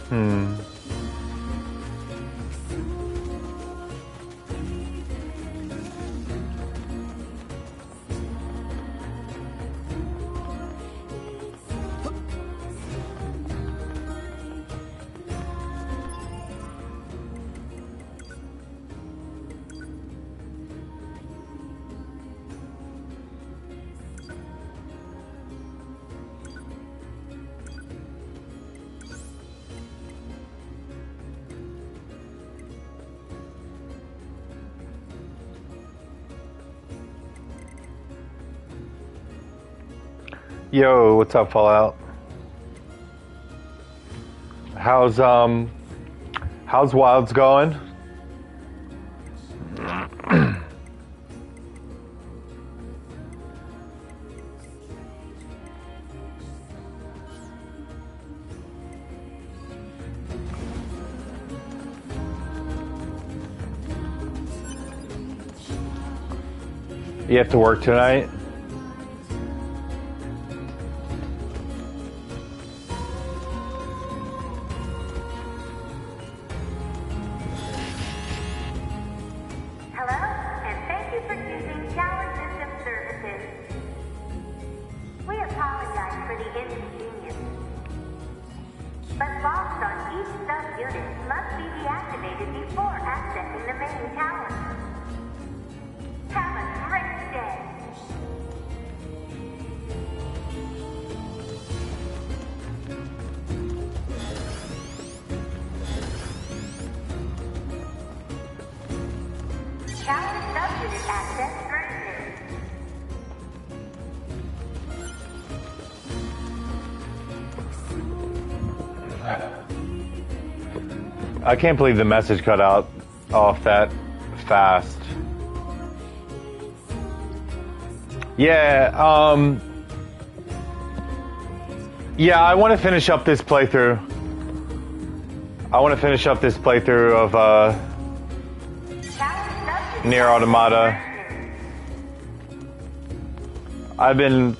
Hmm. Yo, what's up, Fallout? How's Wilds going? You have to work tonight? I can't believe the message cut out off that fast. Yeah, yeah, I want to finish up this playthrough. Of Nier Automata. I've been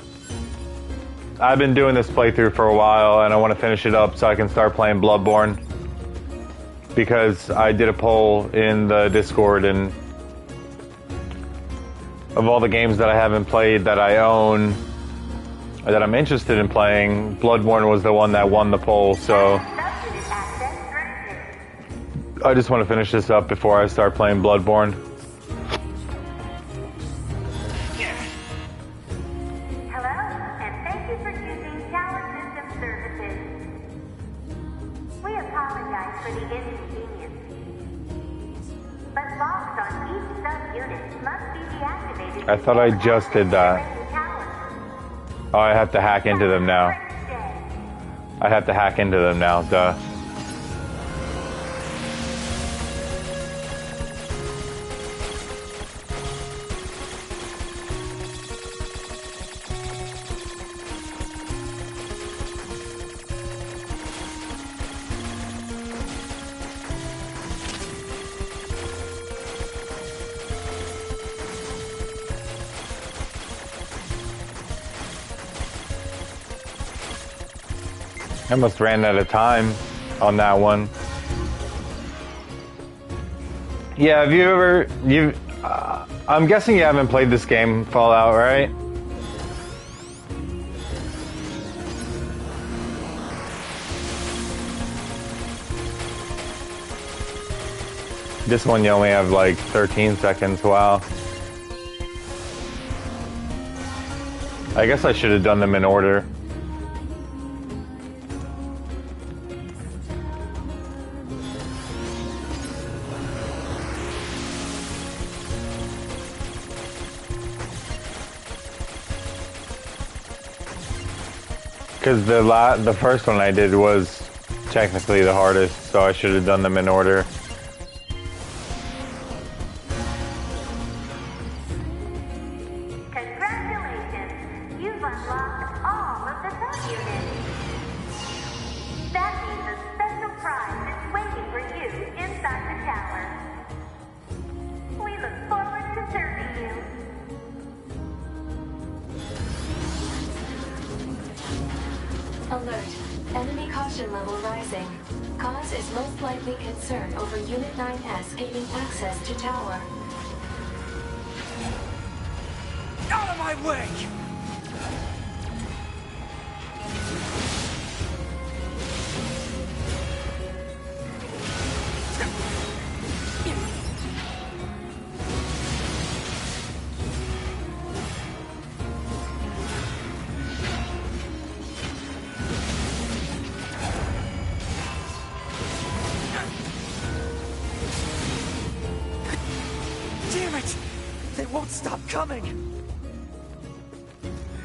doing this playthrough for a while, and I want to finish it up so I can start playing Bloodborne. Because I did a poll in the Discord, and of all the games that I haven't played that I own, or that I'm interested in playing, Bloodborne was the one that won the poll, so I just want to finish this up before I start playing Bloodborne. I thought I just did that. Oh, I have to hack into them now. Duh. I almost ran out of time on that one. Yeah, have you ever... I'm guessing you haven't played this game, Fallout, right? This one you only have like 13 seconds, wow. I guess I should have done them in order. Because the first one I did was technically the hardest, so I should have done them in order. Congratulations! You've unlocked all of the subunits. That means a special prize is waiting for you inside the tower. We look forward to serving you. Alert. Enemy caution level rising. Cause is most likely concern over Unit 9S gaining access to tower. Out of my way! Damn it! They won't stop coming!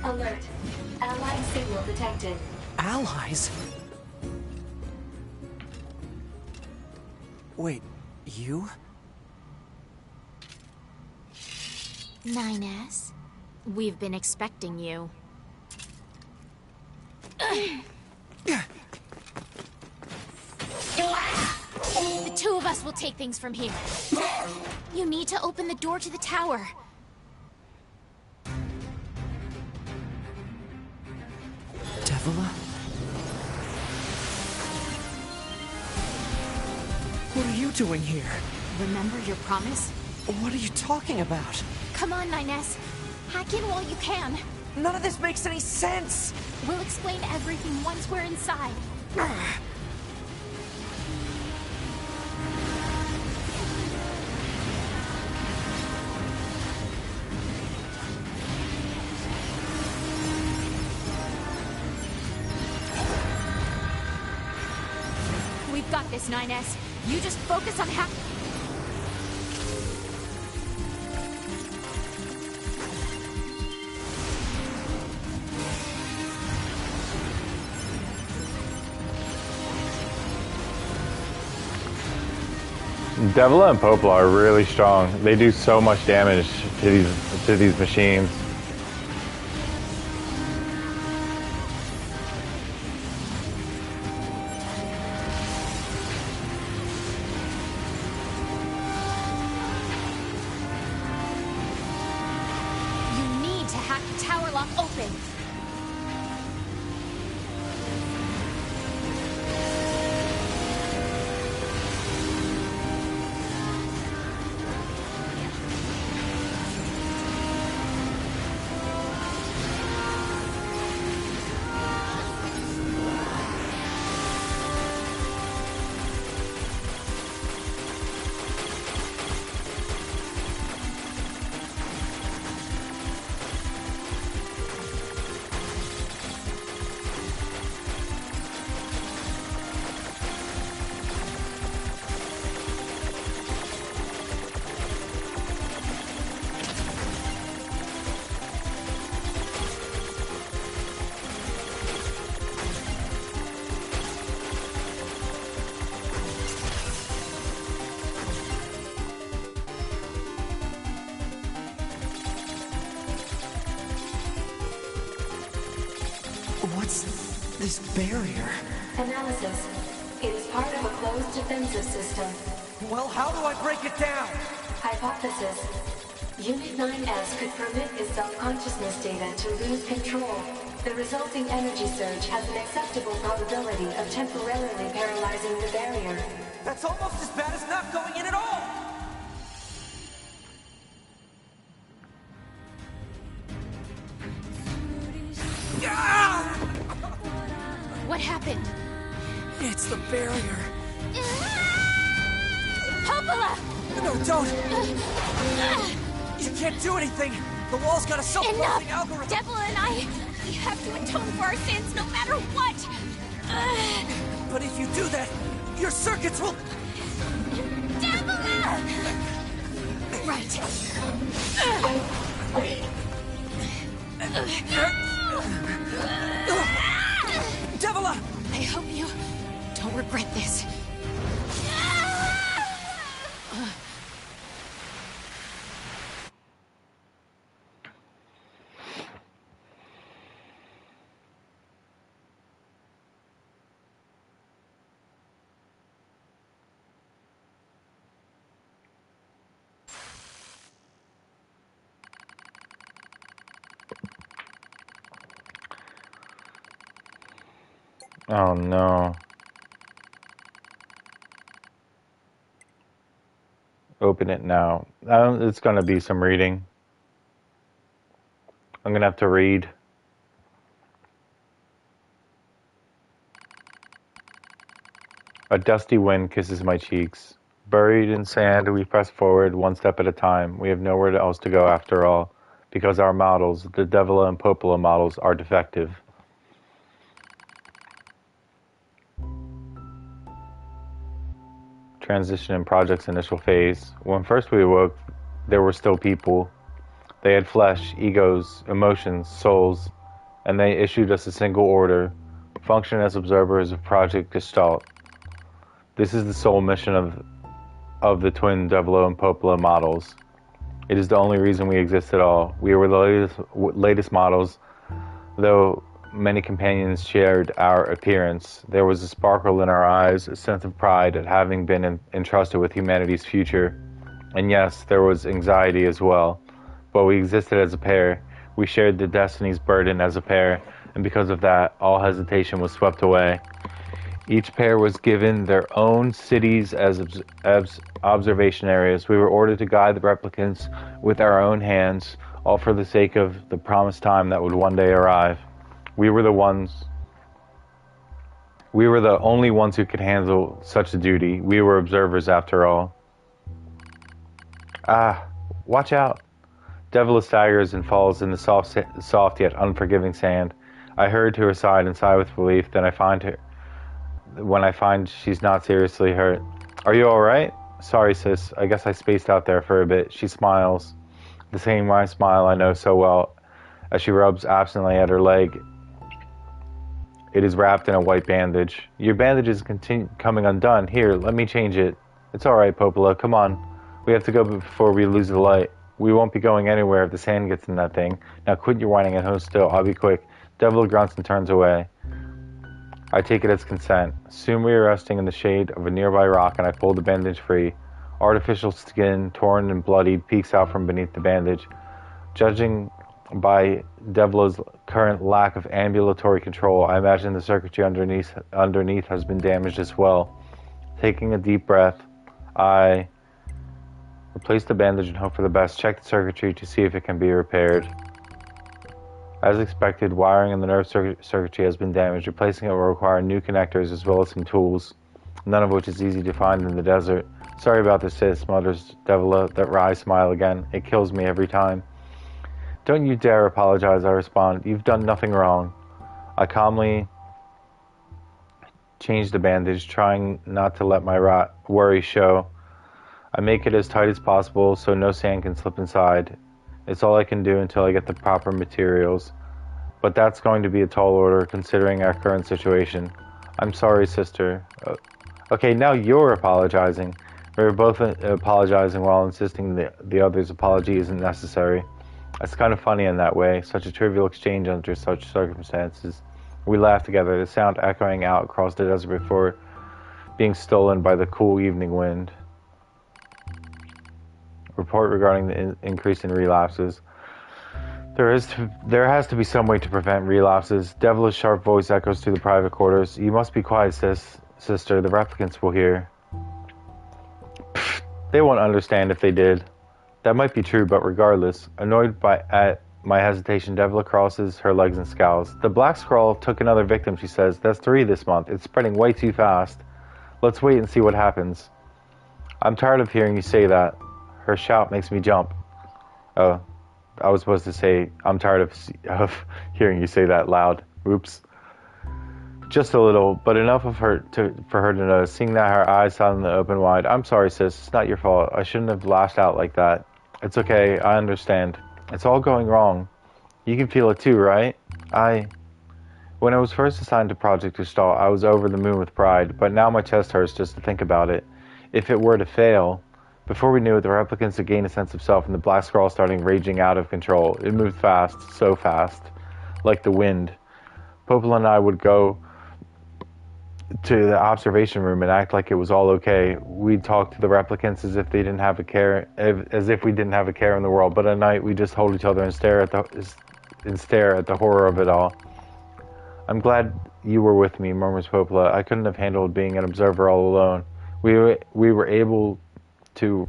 Alert. Allied signal detected. Allies? Wait, you? 9S, we've been expecting you. The two of us will take things from here. You need to open the door to the tower. Devila? What are you doing here? Remember your promise? What are you talking about? Come on, 9S. Hack in while you can. None of this makes any sense! We'll explain everything once we're inside. We've got this, 9S. You just focus on how... Devil and Popola are really strong. They do so much damage to these machines. You need to hack the tower lock open. What's this barrier? Analysis. It is part of a closed defensive system. Well, how do I break it down? Hypothesis. Unit 9S could permit its self-consciousness data to lose control. The resulting energy surge has an acceptable probability of temporarily paralyzing the barrier. That's almost as bad as not going in at all! What happened? It's the barrier. Popola! No, don't! You can't do anything! The wall's got a self-closing Enough! algorithm! Devil and I, we have to atone for our sins no matter what! But if you do that, your circuits will... Devil! Right. Devila! I hope you don't regret this. Oh no. Open it now. It's going to be some reading. I'm going to have to read. A dusty wind kisses my cheeks. Buried in sand, we press forward one step at a time. We have nowhere else to go after all, because our models, the Devila and Popola models, are defective. Transition in project's initial phase. When first we awoke, there were still people. They had flesh, egos, emotions, souls, and they issued us a single order: function as observers of Project Gestalt. This is the sole mission of the twin Devilo and Popola models. It is the only reason we exist at all. We were the latest models, though many companions shared our appearance. There was a sparkle in our eyes, a sense of pride at having been entrusted with humanity's future. And yes, there was anxiety as well. But we existed as a pair. We shared the destiny's burden as a pair, and because of that, all hesitation was swept away. Each pair was given their own cities as observation areas. We were ordered to guide the replicants with our own hands, all for the sake of the promised time that would one day arrive. We were the only ones who could handle such a duty. We were observers after all. Ah, watch out. Devila staggers and falls in the soft yet unforgiving sand. I hurry to her side and sigh with relief. Then when I find she's not seriously hurt. Are you alright? Sorry, sis. I guess I spaced out there for a bit. She smiles. The same wry smile I know so well, as she rubs absently at her leg. It is wrapped in a white bandage. Your bandage is coming undone. Here, let me change it. It's alright, Popola. Come on. We have to go before we lose the light. We won't be going anywhere if the sand gets in that thing. Now quit your whining and hold still. I'll be quick. Devil grunts and turns away. I take it as consent. Soon we are resting in the shade of a nearby rock, and I pull the bandage free. Artificial skin, torn and bloodied, peeks out from beneath the bandage. Judging by Devila's current lack of ambulatory control, I imagine the circuitry underneath has been damaged as well. Taking a deep breath, I replace the bandage and hope for the best. Check the circuitry to see if it can be repaired. As expected, wiring in the nerve circuitry has been damaged. Replacing it will require new connectors as well as some tools, none of which is easy to find in the desert. Sorry about this, sis, mutters Devila, that wry smile again. It kills me every time. Don't you dare apologize, I respond. You've done nothing wrong. I calmly change the bandage, trying not to let my worry show. I make it as tight as possible so no sand can slip inside. It's all I can do until I get the proper materials. But that's going to be a tall order, considering our current situation. I'm sorry, sister. Okay, now you're apologizing. We were both apologizing while insisting the other's apology isn't necessary. It's kind of funny in that way, such a trivial exchange under such circumstances. We laughed together, the sound echoing out across the desert before being stolen by the cool evening wind. Report regarding the increase in relapses. There has to be some way to prevent relapses. Devila's sharp voice echoes through the private quarters. You must be quiet, sister. The replicants will hear. Pfft, they won't understand if they did. That might be true, but regardless, annoyed at my hesitation, Devila crosses her legs and scowls. The black scroll took another victim, she says. That's 3 this month. It's spreading way too fast. Let's wait and see what happens. I'm tired of hearing you say that. Her shout makes me jump. Oh, I was supposed to say, I'm tired of hearing you say that loud. Oops. Just a little, but enough for her to notice. Seeing that her eyes suddenly open wide. I'm sorry, sis. It's not your fault. I shouldn't have lashed out like that. It's okay. I understand. It's all going wrong. You can feel it too, right? When I was first assigned to Project Gestalt, I was over the moon with pride, but now my chest hurts just to think about it. If it were to fail... Before we knew it, the replicants had gained a sense of self, and the black scroll started raging out of control. It moved fast, so fast, like the wind. Popola and I would go to the observation room and act like it was all okay. We'd talk to the replicants as if we didn't have a care in the world. But at night, we just hold each other and stare at the horror of it all. I'm glad you were with me, murmurs Popola. I couldn't have handled being an observer all alone. We were able to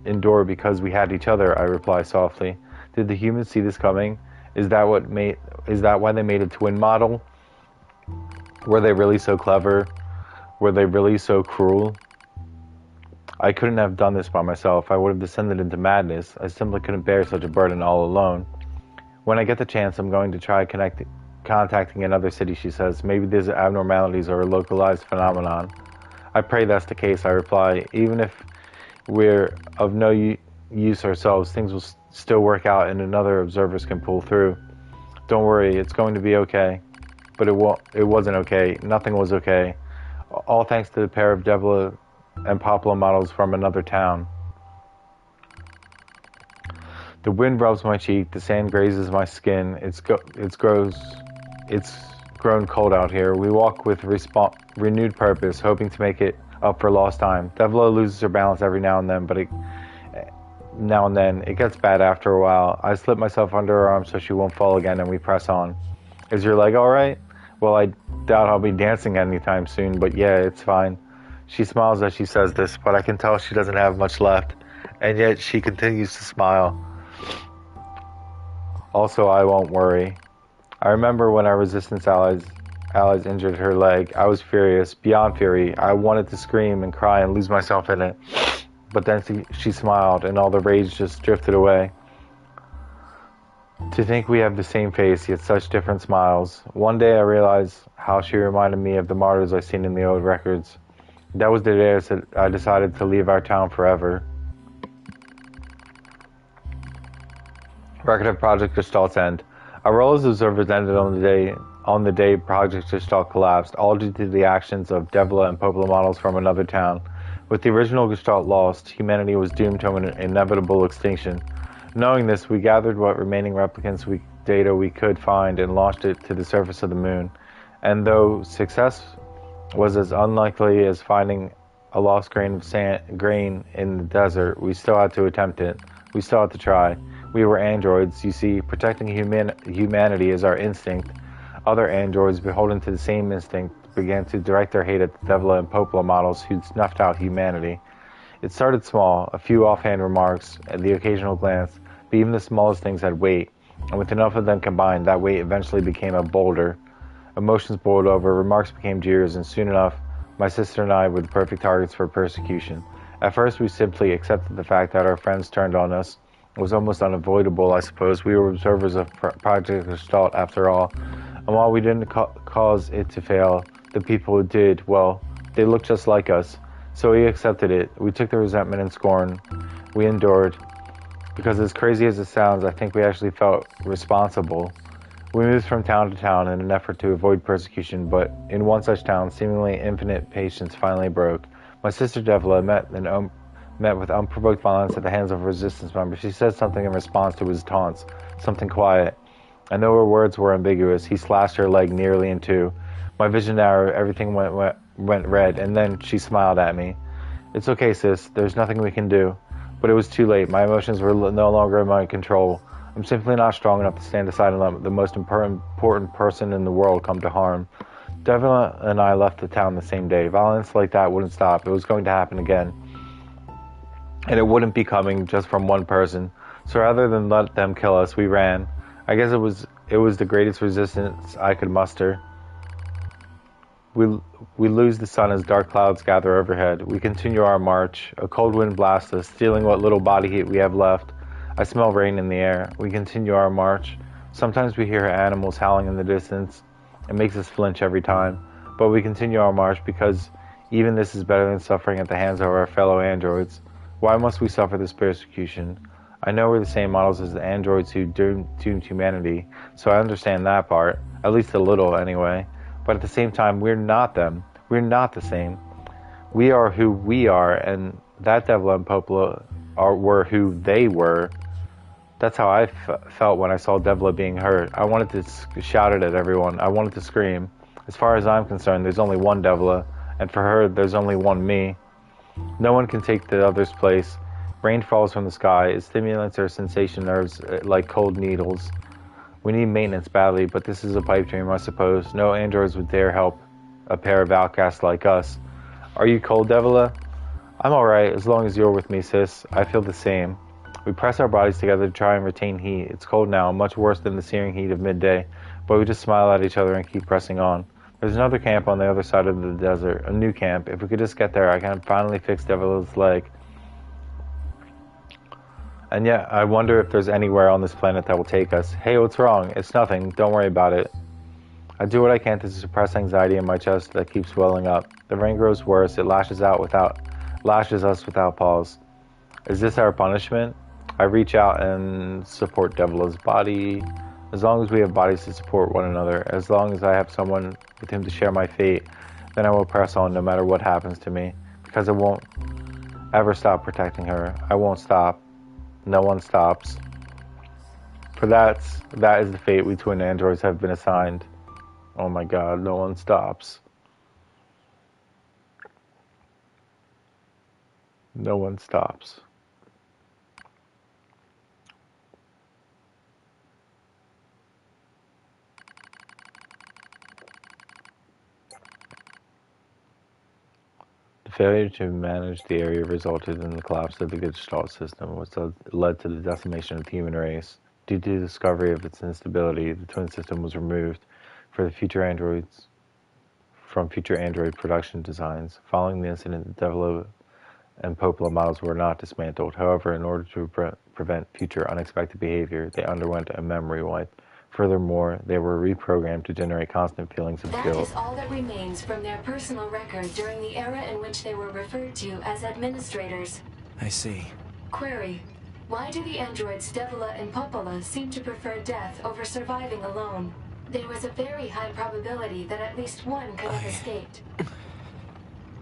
endure because we had each other, I reply softly. Did the humans see this coming? Is that why they made a twin model? Were they really so clever? Were they really so cruel? I couldn't have done this by myself. I would have descended into madness. I simply couldn't bear such a burden all alone. When I get the chance, I'm going to try contacting another city, she says. Maybe these abnormalities are a localized phenomenon. I pray that's the case, I reply. Even if we're of no use ourselves, things will still work out and another observers can pull through. Don't worry, it's going to be okay. But it wasn't okay. Nothing was okay. All thanks to the pair of Devla and Poplar models from another town. The wind rubs my cheek, the sand grazes my skin. It's grown cold out here. We walk with renewed purpose, hoping to make it up for lost time. Devla loses her balance every now and then, it gets bad after a while. I slip myself under her arm so she won't fall again, and we press on. Is your leg all right? Well, I doubt I'll be dancing anytime soon, but yeah, it's fine. She smiles as she says this, but I can tell she doesn't have much left, and yet she continues to smile. Also, I won't worry. I remember when our resistance allies injured her leg. I was furious, beyond fury. I wanted to scream and cry and lose myself in it. But then she smiled, and all the rage just drifted away. To think we have the same face, yet such different smiles. One day I realized how she reminded me of the martyrs I've seen in the old records. That was the day I decided to leave our town forever. Record of Project Gestalt's end. Our role as observers ended on the day Project Gestalt collapsed, all due to the actions of Devla and Poplar models from another town. With the original Gestalt lost, humanity was doomed to an inevitable extinction. Knowing this, we gathered what remaining replicants data we could find and launched it to the surface of the moon. And though success was as unlikely as finding a lost grain in the desert, we still had to attempt it. We still had to try. We were androids, you see. Protecting humanity is our instinct. Other androids, beholden to the same instinct, began to direct their hate at the Devla and Poplar models who'd snuffed out humanity. It started small, a few offhand remarks, and the occasional glance, but even the smallest things had weight, and with enough of them combined, that weight eventually became a boulder. Emotions boiled over, remarks became jeers, and soon enough, my sister and I were the perfect targets for persecution. At first, we simply accepted the fact that our friends turned on us. It was almost unavoidable, I suppose. We were observers of Project Gestalt, after all. And while we didn't cause it to fail, the people who did, well, they looked just like us. So we accepted it. We took the resentment and scorn. We endured. Because as crazy as it sounds, I think we actually felt responsible. We moved from town to town in an effort to avoid persecution, but in one such town, seemingly infinite patience finally broke. My sister Devla met with unprovoked violence at the hands of a resistance member. She said something in response to his taunts, something quiet. I know her words were ambiguous. He slashed her leg nearly in two. My vision narrowed, everything went red, and then she smiled at me. It's okay, sis. There's nothing we can do. But it was too late. My emotions were no longer in my control. I'm simply not strong enough to stand aside and let the most important person in the world come to harm. Devla and I left the town the same day. Violence like that wouldn't stop. It was going to happen again. And it wouldn't be coming just from one person. So rather than let them kill us, we ran. I guess it was the greatest resistance I could muster. We lose the sun as dark clouds gather overhead. We continue our march. A cold wind blasts us, stealing what little body heat we have left. I smell rain in the air. We continue our march. Sometimes we hear animals howling in the distance. It makes us flinch every time. But we continue our march because even this is better than suffering at the hands of our fellow androids. Why must we suffer this persecution? I know we're the same models as the androids who doomed humanity, so I understand that part, at least a little anyway. But at the same time, we're not them. We're not the same. We are who we are, and that Devla and Poplar were who they were. That's how I felt when I saw Devla being hurt. I wanted to shout it at everyone. I wanted to scream. As far as I'm concerned, there's only one Devla, and for her, there's only one me. No one can take the other's place. Rain falls from the sky. It stimulates our sensation nerves like cold needles. We need maintenance badly, but this is a pipe dream, I suppose. No androids would dare help a pair of outcasts like us. Are you cold, Devla? I'm alright, as long as you're with me, sis. I feel the same. We press our bodies together to try and retain heat. It's cold now, much worse than the searing heat of midday, but we just smile at each other and keep pressing on. There's another camp on the other side of the desert, a new camp. If we could just get there, I can finally fix Devil's leg. And yet, I wonder if there's anywhere on this planet that will take us. Hey, what's wrong? It's nothing. Don't worry about it. I do what I can to suppress anxiety in my chest that keeps welling up. The rain grows worse. It lashes us without pause. Is this our punishment? I reach out and support Devila's body. As long as we have bodies to support one another, as long as I have someone with whom to share my fate, then I will press on no matter what happens to me. Because I won't ever stop protecting her. I won't stop. No one stops. For that is the fate we twin androids have been assigned. Oh my god, no one stops. No one stops. The failure to manage the area resulted in the collapse of the Gestalt system, which led to the decimation of the human race. Due to the discovery of its instability, the twin system was removed from future android production designs. Following the incident, the Devilo and Popola models were not dismantled. However, in order to prevent future unexpected behavior, they underwent a memory wipe. Furthermore, they were reprogrammed to generate constant feelings of guilt. That is all that remains from their personal record during the era in which they were referred to as administrators. I see. Query: why do the androids Devila and Popola seem to prefer death over surviving alone? There was a very high probability that at least one could have escaped.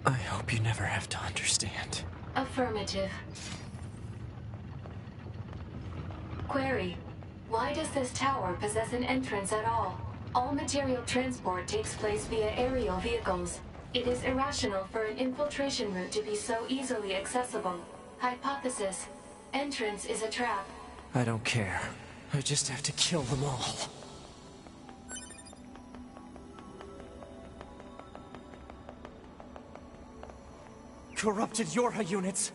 I hope you never have to understand. Affirmative. Query: why does this tower possess an entrance at all? All material transport takes place via aerial vehicles. It is irrational for an infiltration route to be so easily accessible. Hypothesis: entrance is a trap. I don't care. I just have to kill them all. Corrupted Yorha units!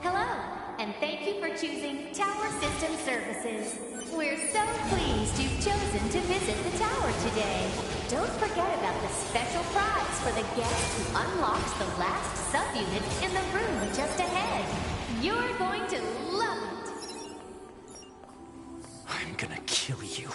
Hello, and thank you for choosing Tower System Services. We're so pleased you've chosen to visit the tower today. Don't forget about the special prize for the guest who unlocks the last subunit in the room just ahead. You're going to love it. I'm gonna kill you.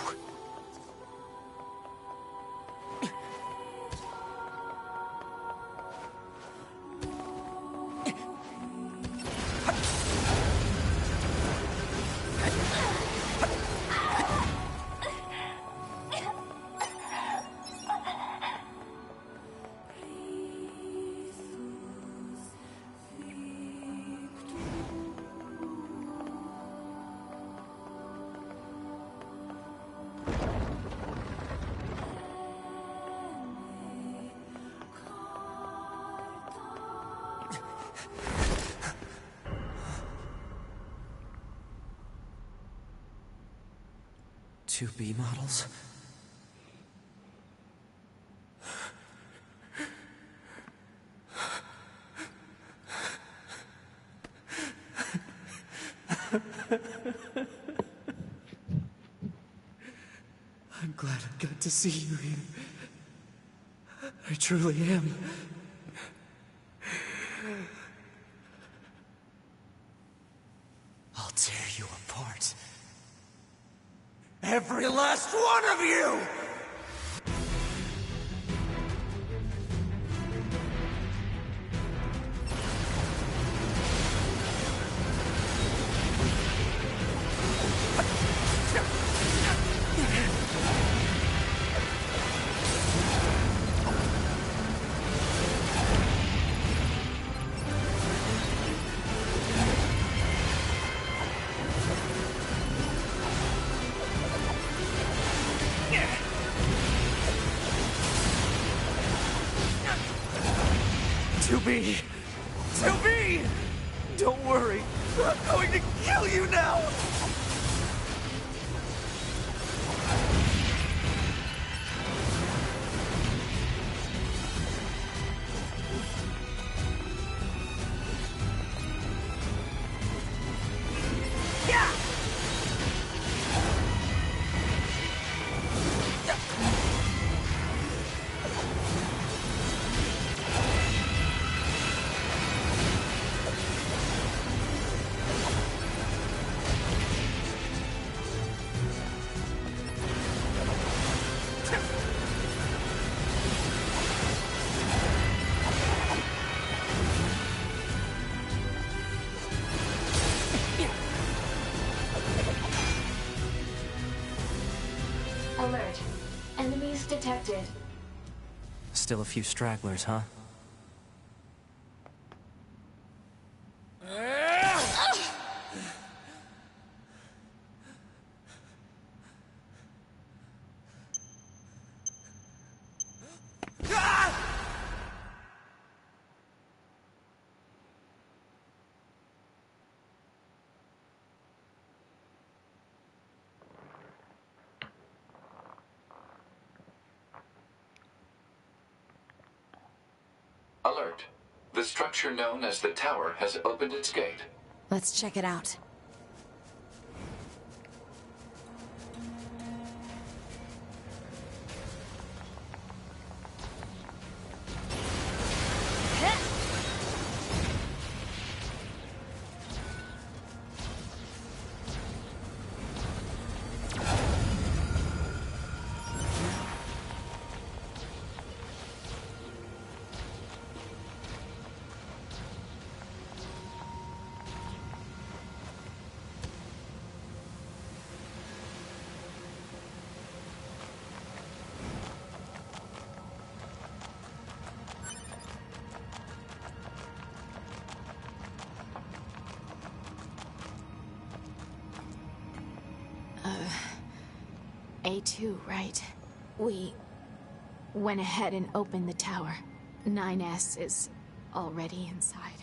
Two B models? I'm glad I got to see you here. I truly am. I'll tear you apart. Every last one of you! To be! Don't worry, I'm going to kill you now! Alert. Enemies detected. Still a few stragglers, huh? Alert. The structure known as the tower has opened its gate. Let's check it out. A2, right? We went ahead and opened the tower. 9S is already inside.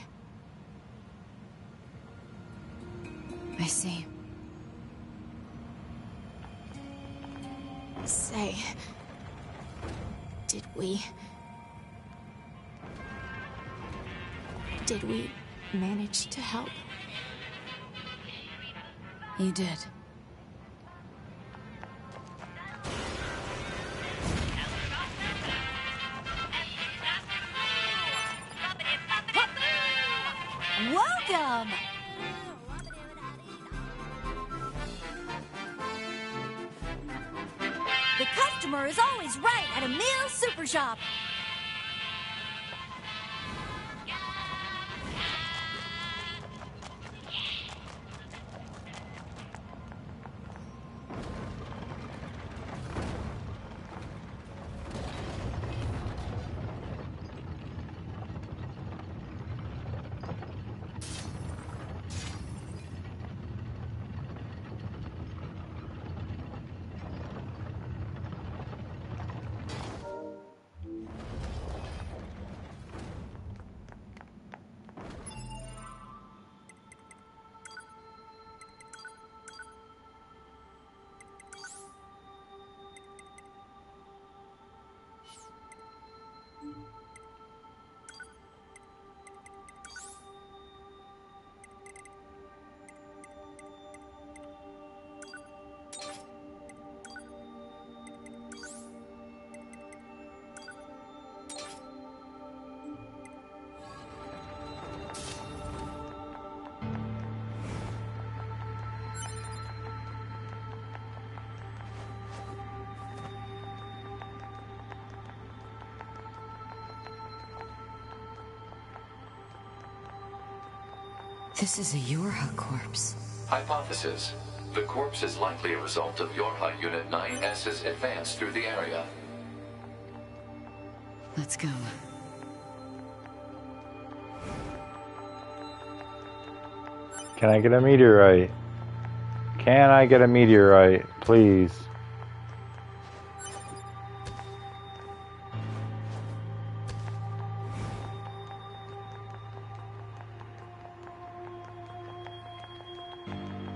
I see. Say, did we manage to help? You did. Welcome! The customer is always right at a meal super shop. This is a Yorha corpse. Hypothesis. The corpse is likely a result of Yorha Unit 9S's advance through the area. Let's go. Can I get a meteorite? Can I get a meteorite, please?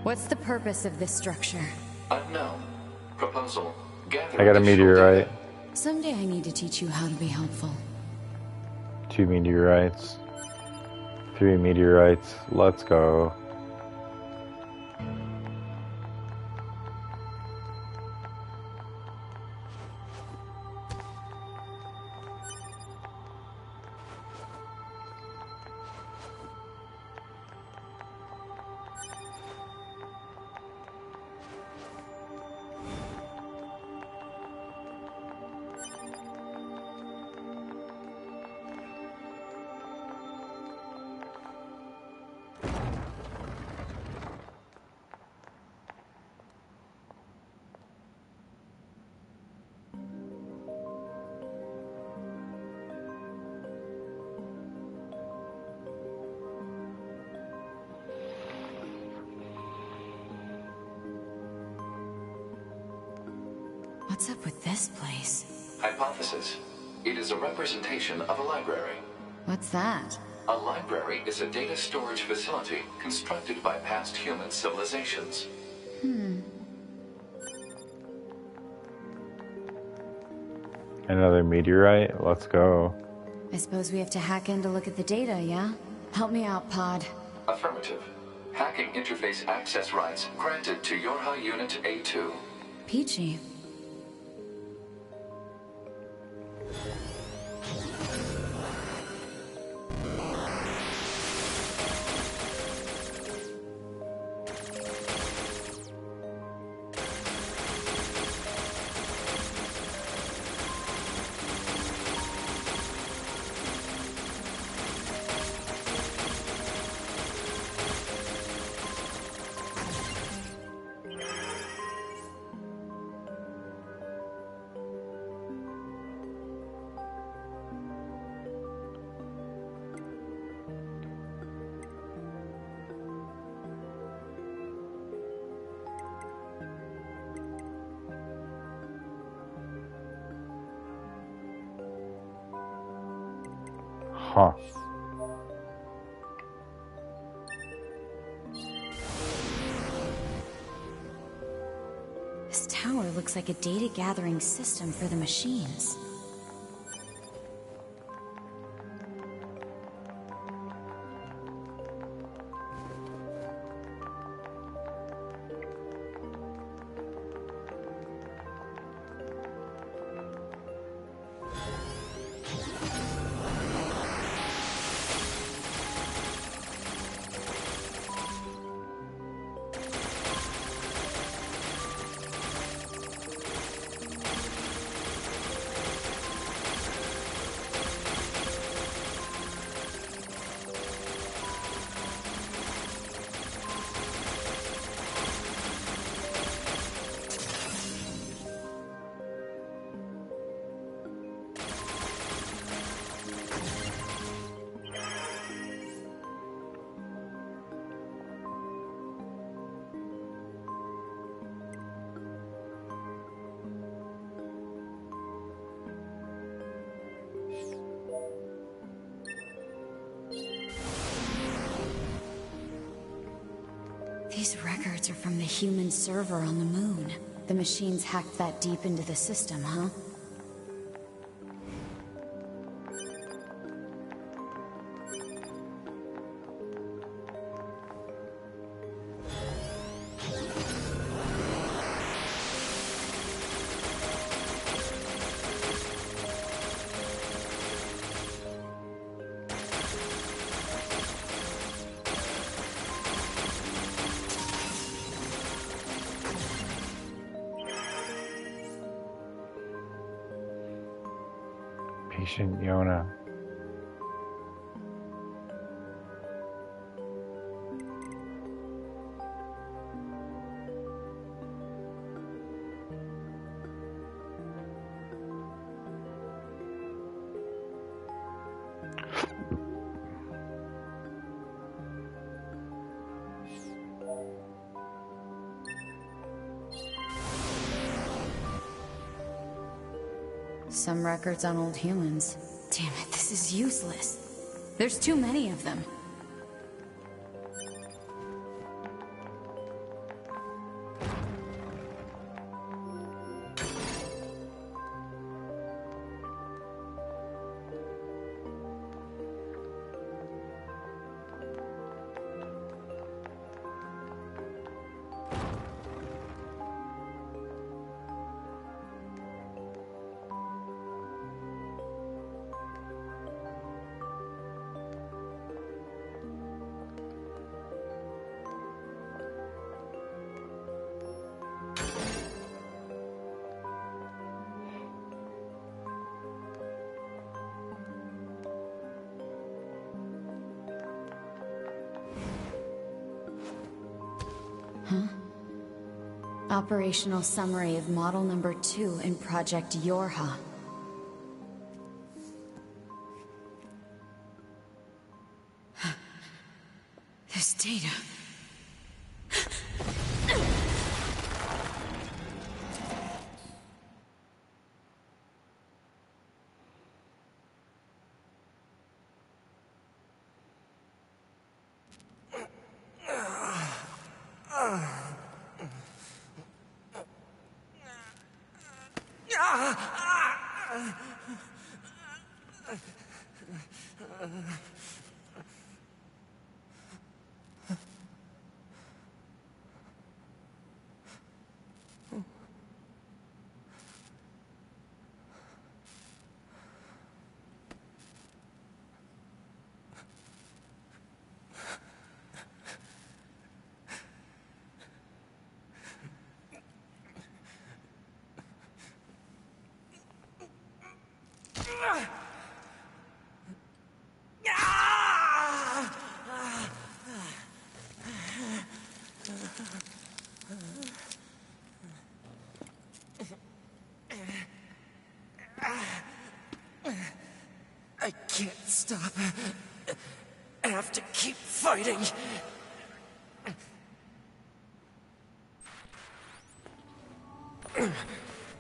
What's the purpose of this structure? Unknown. Proposal. Gather I got a additional meteorite. data. Someday I need to teach you how to be helpful. 2 meteorites. 3 meteorites. Let's go. What's up with this place? Hypothesis. It is a representation of a library. What's that? A library is a data storage facility constructed by past human civilizations. Another meteorite. Let's go. I suppose we have to hack in to look at the data, yeah? Help me out, Pod. Affirmative. Hacking interface access rights granted to Yorha Unit A2. Peachy. Huh. This tower looks like a data gathering system for the machines. These records are from the human server on the moon. The machines hacked that deep into the system, huh? Patient Yona. Some records on old humans. Damn it, this is useless. There's too many of them. Operational summary of model number 2 in Project Yorha. This data... I can't stop. I have to keep fighting.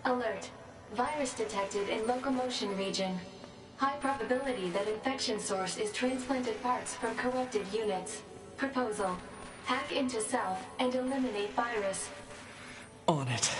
Alert. Virus detected in locomotion region. High probability that infection source is transplanted parts from corrupted units. Proposal. Hack into self and eliminate virus. On it.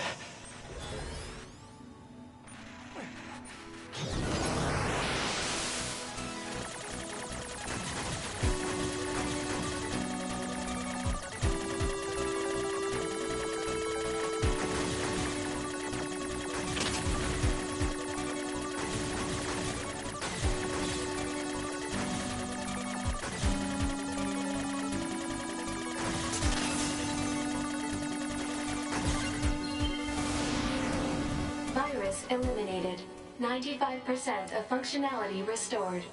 Virus eliminated. 95% of functionality restored.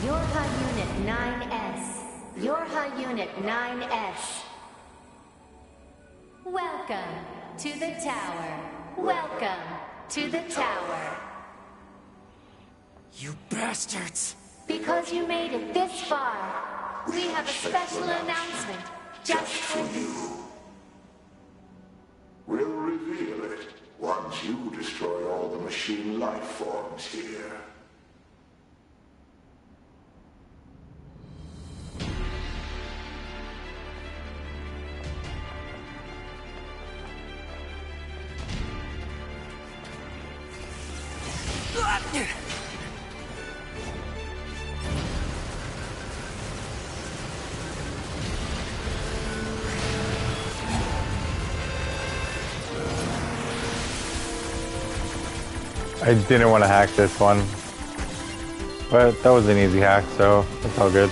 Yorha Unit 9S. Yorha Unit 9S. Welcome to the tower. Welcome to the tower. You bastards! Because you made it this far, we have a special announcement just for you. We'll reveal it once you destroy all the machine life forms here. I didn't want to hack this one, but that was an easy hack, so it's all good.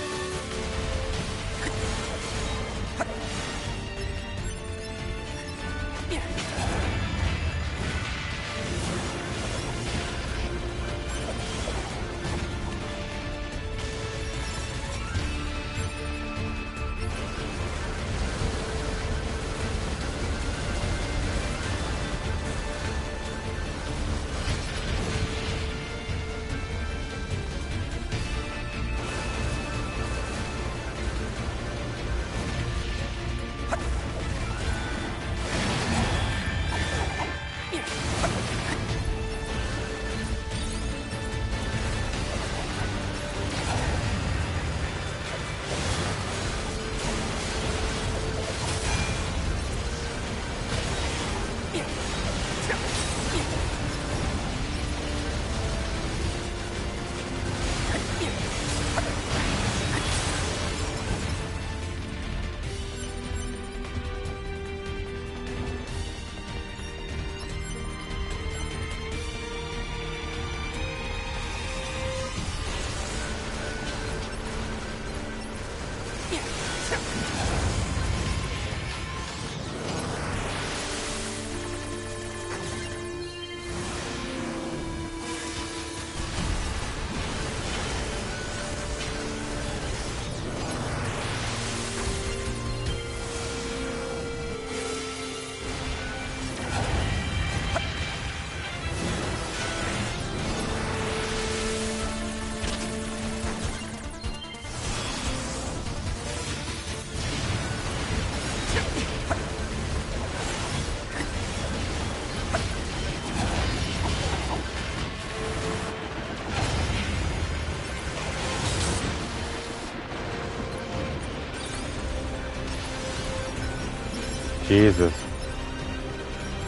Jesus.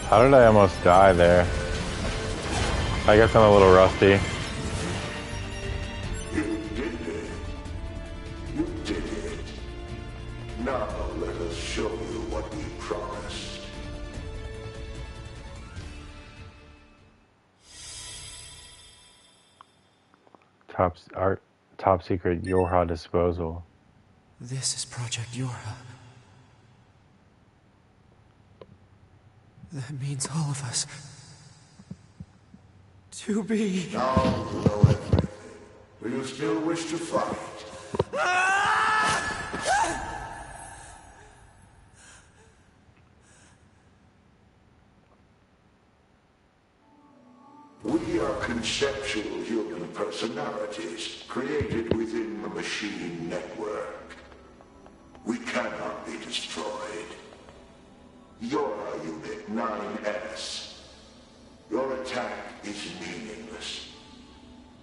How did I almost die there? I guess I'm a little rusty. You did it. You did it. Now let us show you what we promised. Top secret Yorha disposal. This is Project Yorha. That means all of us. To be... Now you know everything. Do you still wish to fight? We are conceptual human personalities created within the machine network. We cannot be destroyed. You're Unit 9S. Your attack is meaningless.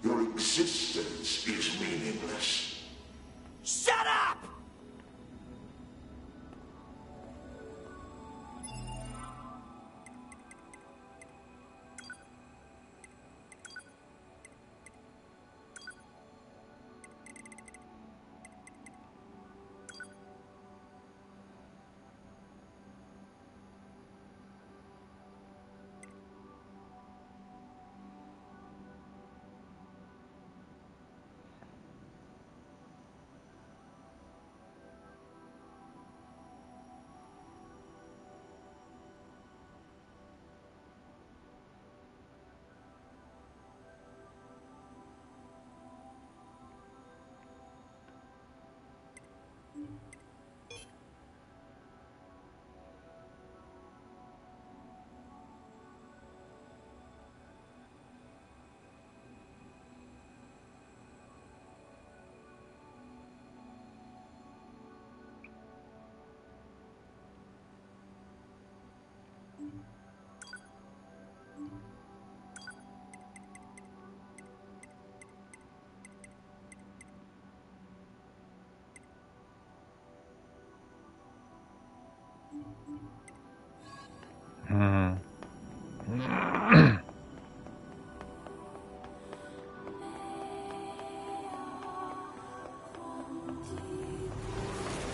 Your existence is meaningless. Shut up!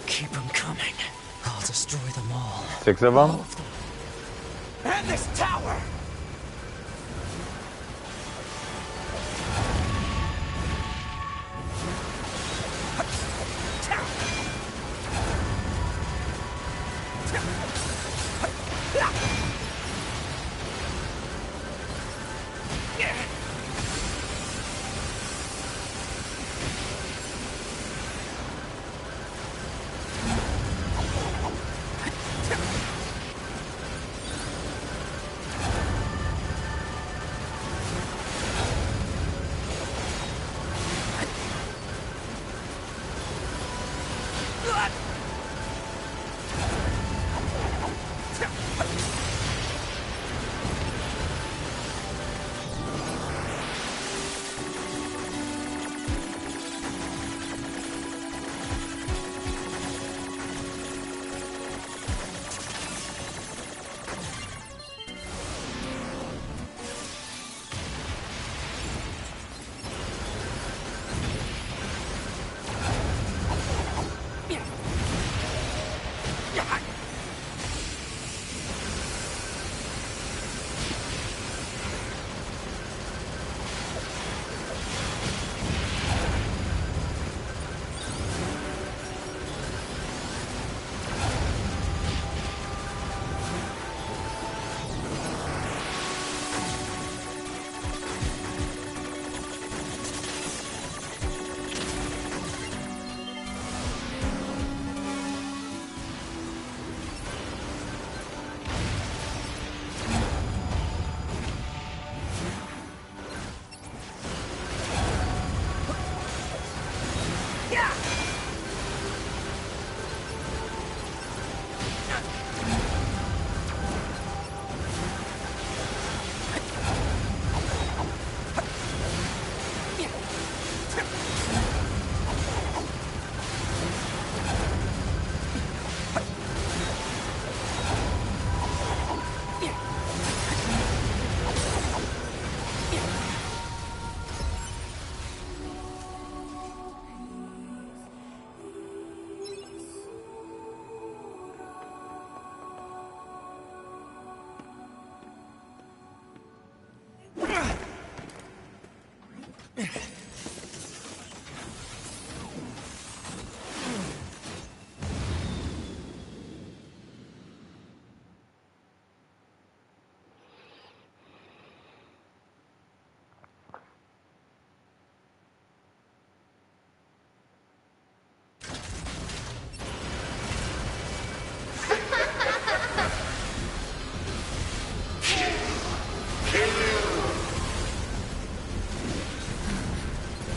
Keep them coming. I'll destroy them all. 6 of them? And this tower!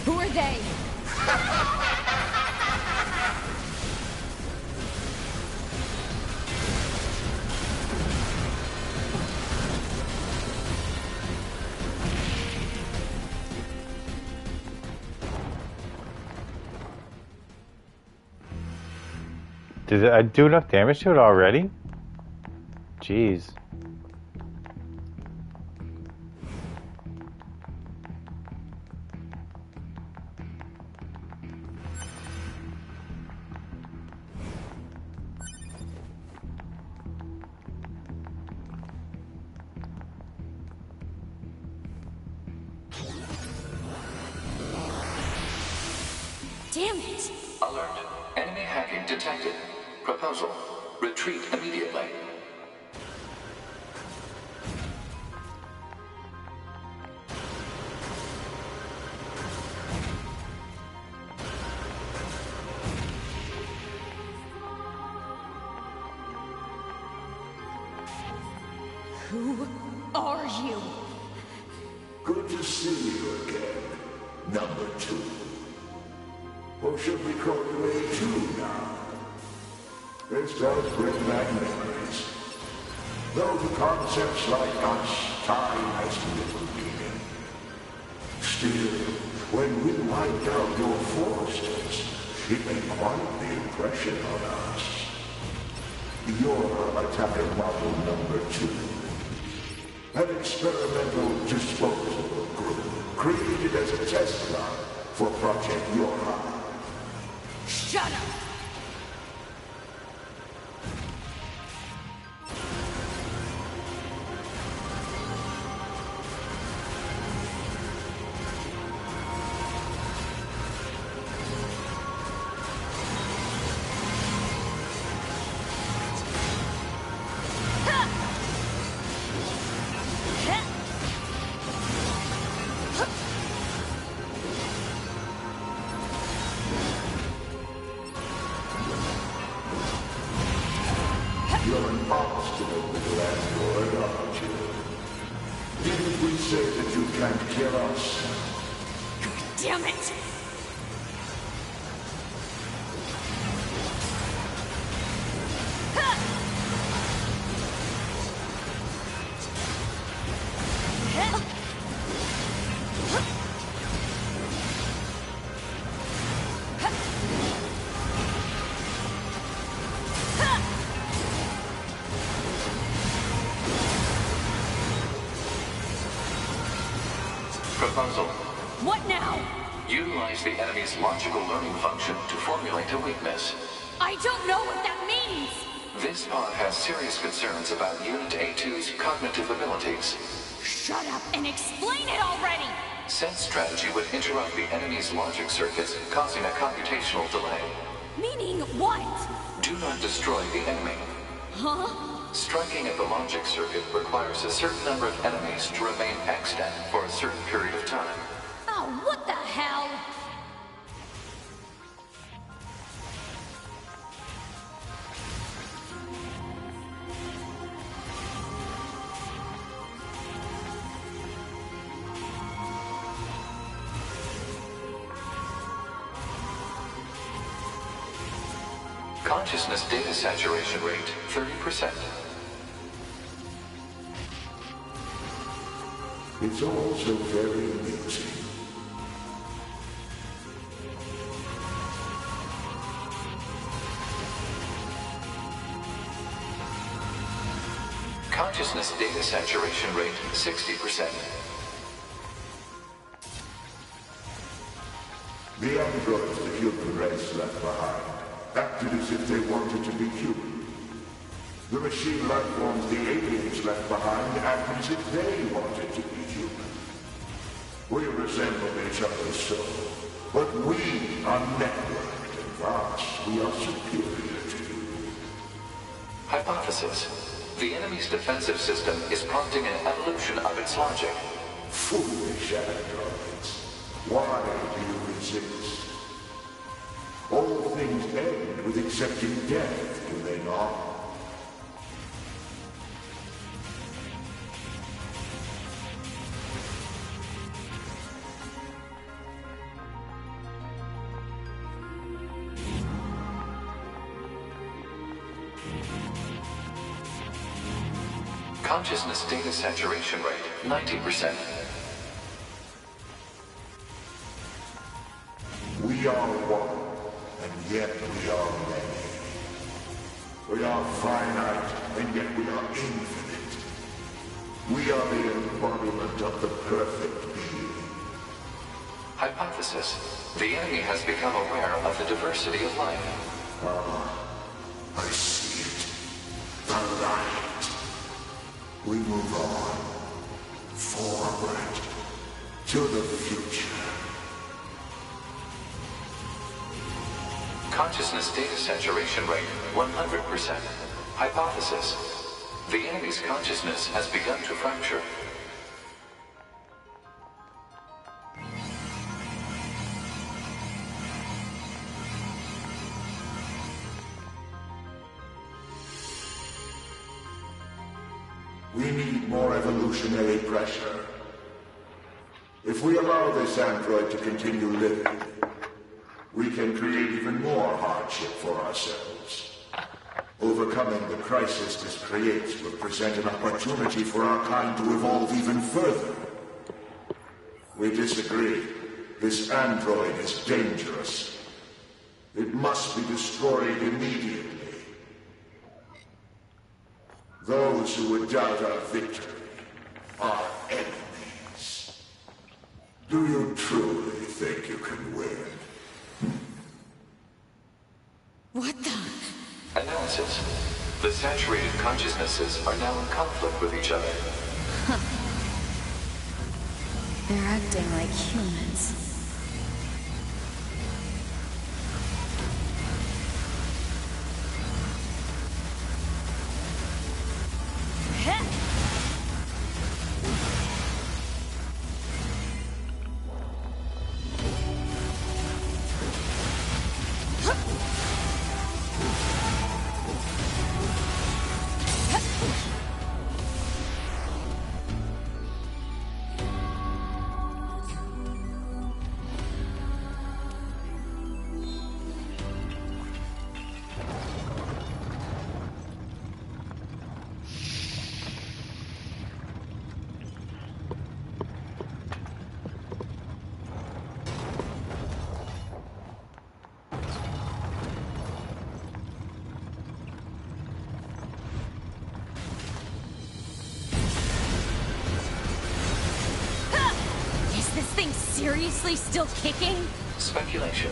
Who are they? Did I do enough damage to it already? Jeez. Damn it! Alert. Enemy hacking detected. Proposal. Retreat immediately. Who are you? Good to see you again, number 2. Or should we call you A2 now? This does bring back memories. Though to concepts like us, time has little meaning. Still, when we wiped out your forces, it made quite the impression on us. You're attacker model number 2. An experimental disposable group created as a test run for Project Yorha. Shut up! You're an obstinate little android, aren't you? Didn't we say that you can't kill us? Damn it! Proposal. What now? Utilize the enemy's logical learning function to formulate a weakness. I don't know what that means! This pod has serious concerns about Unit A2's cognitive abilities. Shut up and explain it already! Said strategy would interrupt the enemy's logic circuits, causing a computational delay. Meaning what? Do not destroy the enemy. Huh? Striking at the logic circuit requires a certain number of enemies to remain extant for a certain period of time. Oh, what the hell? Consciousness data saturation rate, 30%. It's also very amusing. Consciousness data saturation rate, 60%. The androids the human race left behind acted as if they wanted to be human. The machine life forms the aliens left behind acted as if they wanted to be human. We resemble each other so, but we are networked, and thus we are superior to you. Hypothesis. The enemy's defensive system is prompting an evolution of its logic. Foolish androids. Why do you resist? All things end with accepting death, do they not? Consciousness data saturation rate, 90%. We are one, and yet we are many. We are finite, and yet we are infinite. We are the embodiment of the perfect being. Hypothesis. The enemy has become aware of the diversity of life. I see it. The light. We move on. Forward. To the future. Consciousness data saturation rate, 100%. Hypothesis. The enemy's consciousness has begun to fracture. We need more evolutionary pressure. If we allow this android to continue living, we can create even more hardship for ourselves. Overcoming the crisis this creates will present an opportunity for our kind to evolve even further. We disagree. This android is dangerous. It must be destroyed immediately. Those who would doubt our victory are enemies. Do you truly think you can win? What the? Analysis. The saturated consciousnesses are now in conflict with each other. Huh. They're acting like humans. Seriously still kicking? Speculation.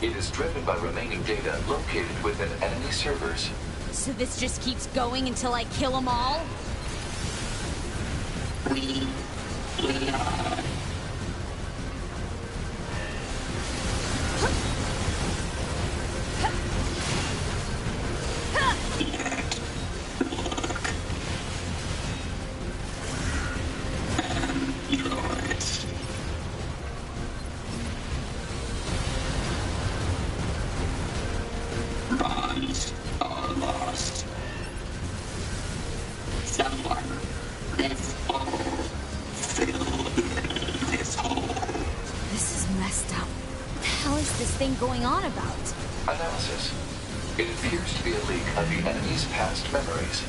It is driven by remaining data located within enemy servers. So this just keeps going until I kill them all? We are. Going on about? Analysis. It appears to be a leak of the enemy's past memories.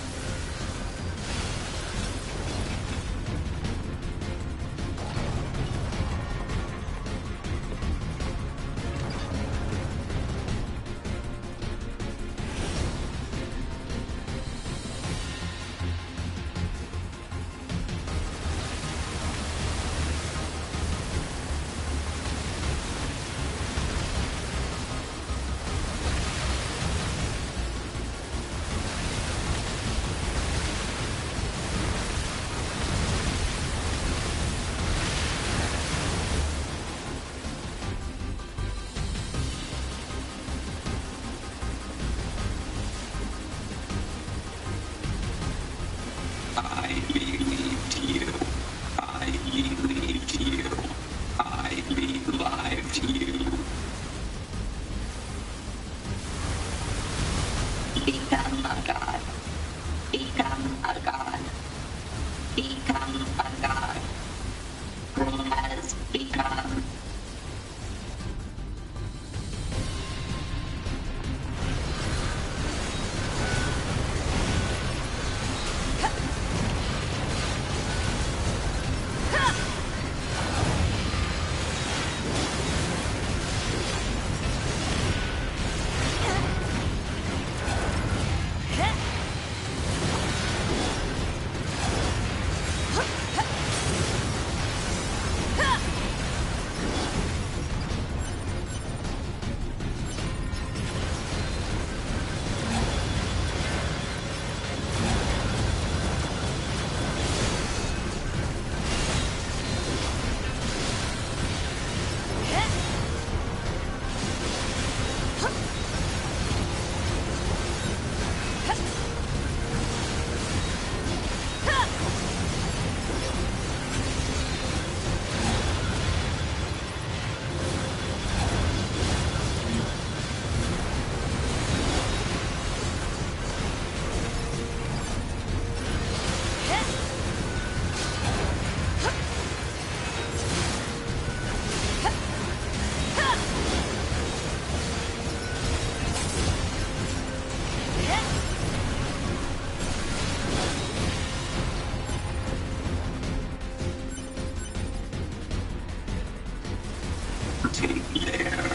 Take their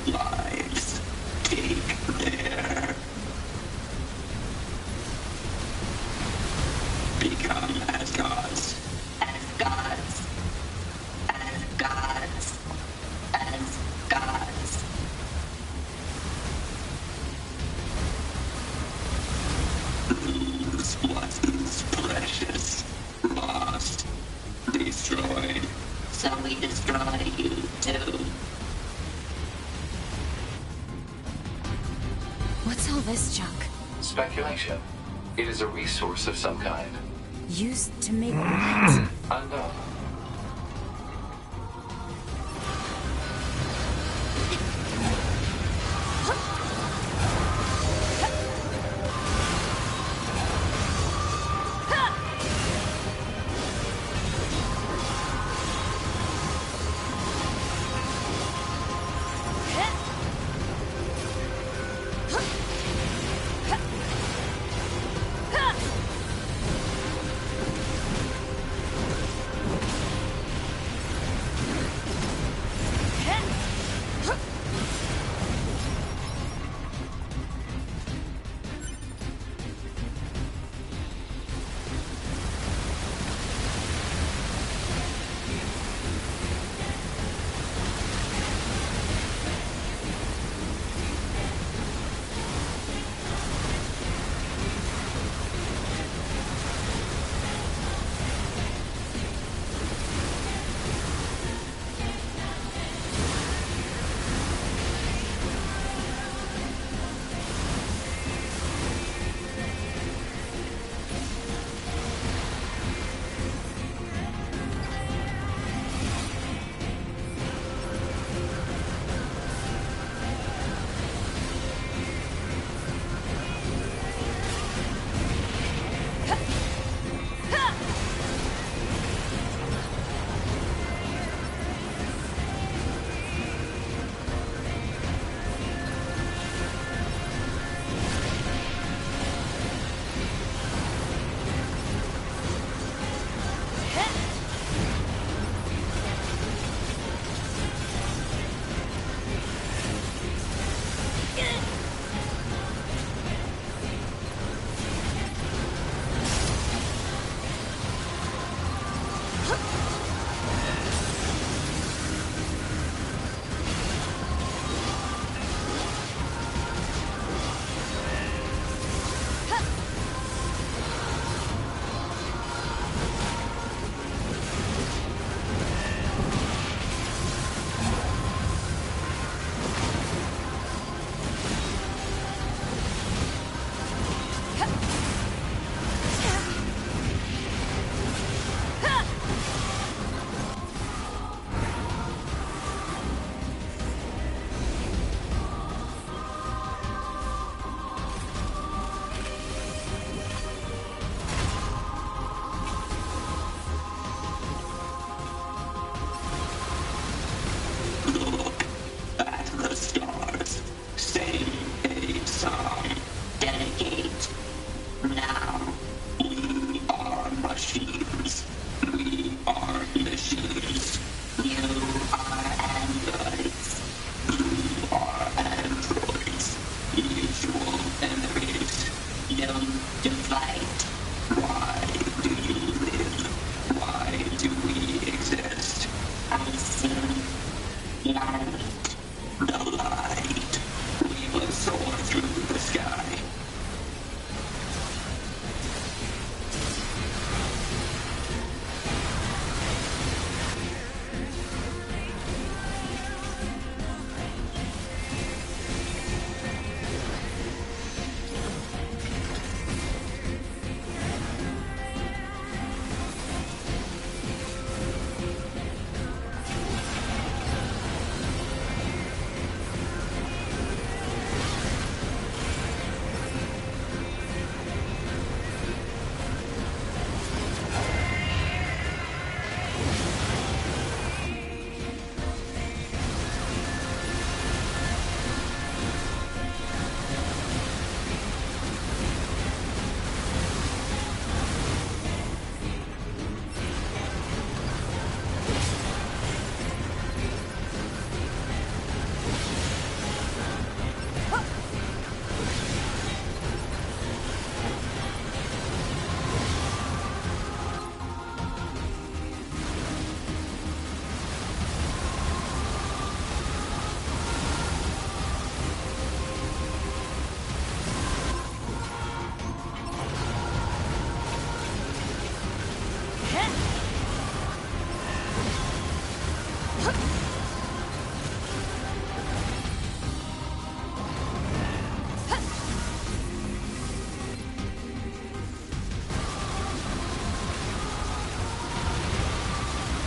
lives. Take their... Become as gods. As gods. As gods. As gods. Lose what is precious. Lost. Destroyed. So we destroy you too. What's all this junk? Speculation. It is a resource of some kind. Used to make what? Unknown.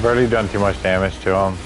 I've already done too much damage to him.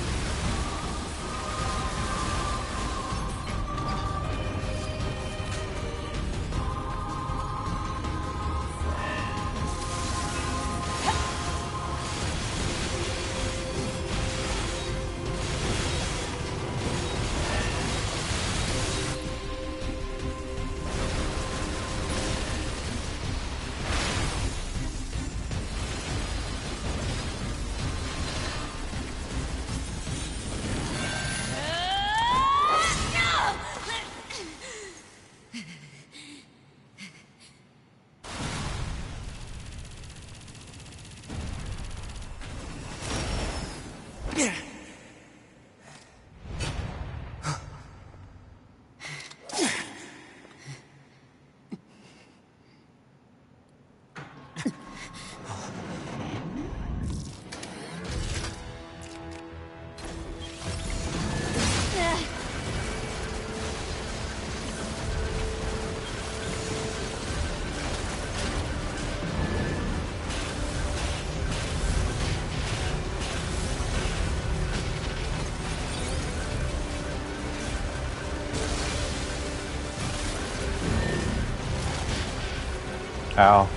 Ow.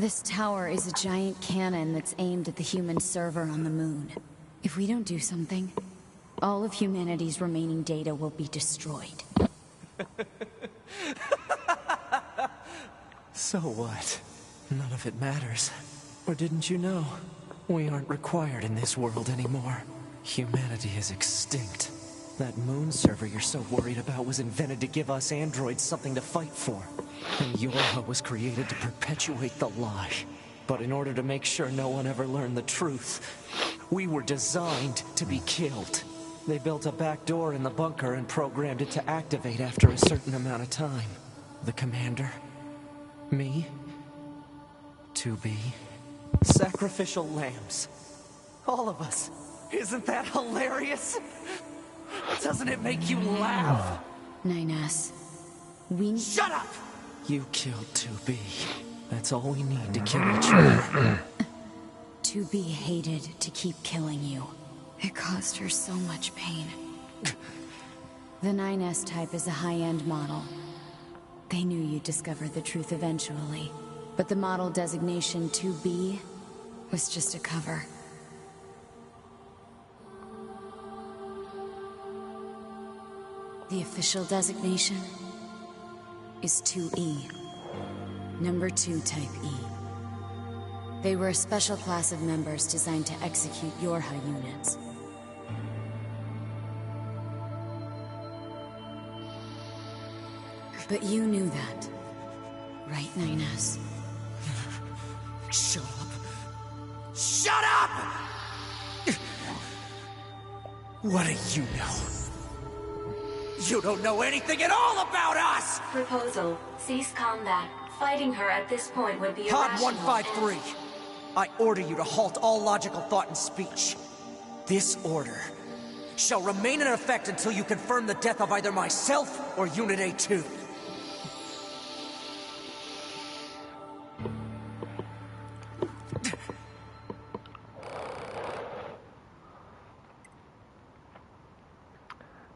This tower is a giant cannon that's aimed at the human server on the moon. If we don't do something, all of humanity's remaining data will be destroyed. So what? None of it matters. Or didn't you know? We aren't required in this world anymore. Humanity is extinct. That moon server you're so worried about was invented to give us androids something to fight for. And Yorha was created to perpetuate the lie. But in order to make sure no one ever learned the truth, we were designed to be killed. They built a back door in the bunker and programmed it to activate after a certain amount of time. The commander, me, 2B, sacrificial lambs. All of us. Isn't that hilarious? Doesn't it make you laugh? 9S, we... Shut up! You killed 2B. That's all we need to kill each other. 2B hated to keep killing you. It caused her so much pain. The 9S type is a high-end model. They knew you'd discover the truth eventually. But the model designation 2B was just a cover. The official designation is 2E. Number 2 type E. They were a special class of members designed to execute Yorha units. But you knew that, right, 9S? Shut up! Shut up! What do you know? You don't know anything at all about us! Proposal. Cease combat. Fighting her at this point would be Pod irrational. 153. I order you to halt all logical thought and speech. This order shall remain in effect until you confirm the death of either myself or Unit A2.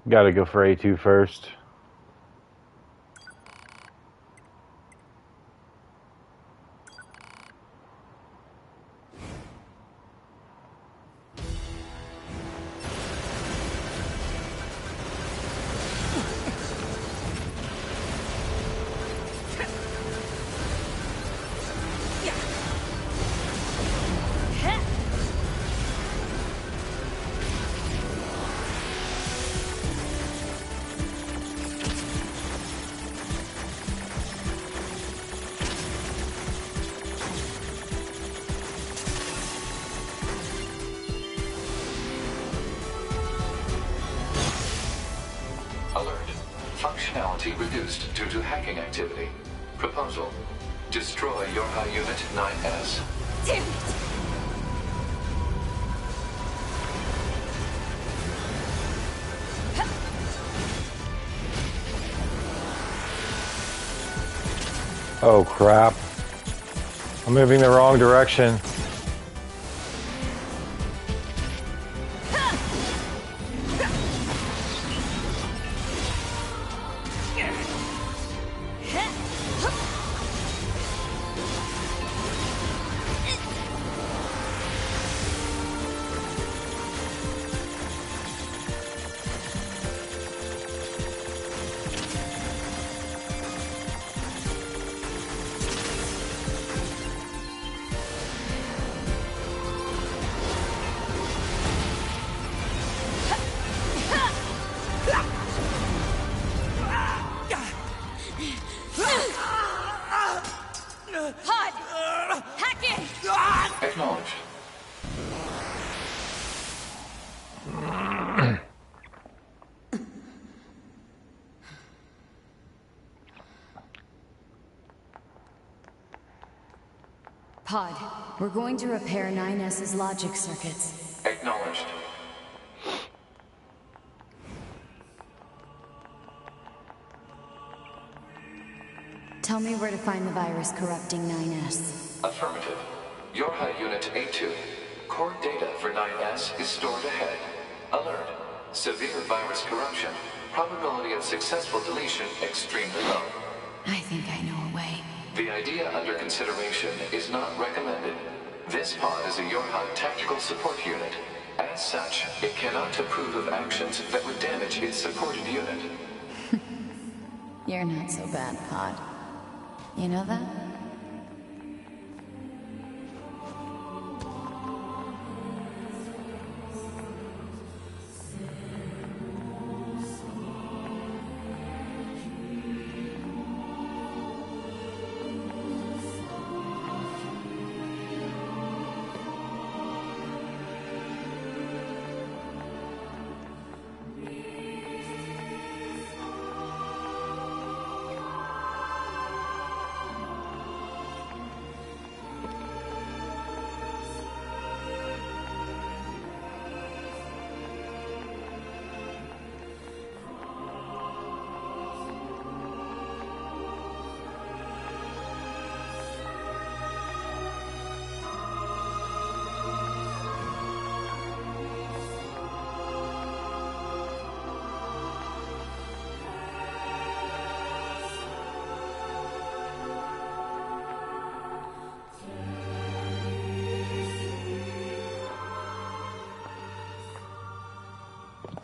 Gotta go for A2 first. Alert. Functionality reduced due to hacking activity. Proposal. Destroy Yorha Unit 9S. Damn it! Oh crap. I'm moving the wrong direction. Pod! Hack in! Acknowledged. Pod, we're going to repair 9S's logic circuits. Acknowledged. Tell me where to find the virus corrupting 9S. Affirmative. Yorha Unit A2. Core data for 9S is stored ahead. Alert. Severe virus corruption. Probability of successful deletion extremely low. I think I know a way. The idea under consideration is not recommended. This pod is a Yorha tactical support unit. As such, it cannot approve of actions that would damage its supported unit. You're not so bad, Pod. You know that?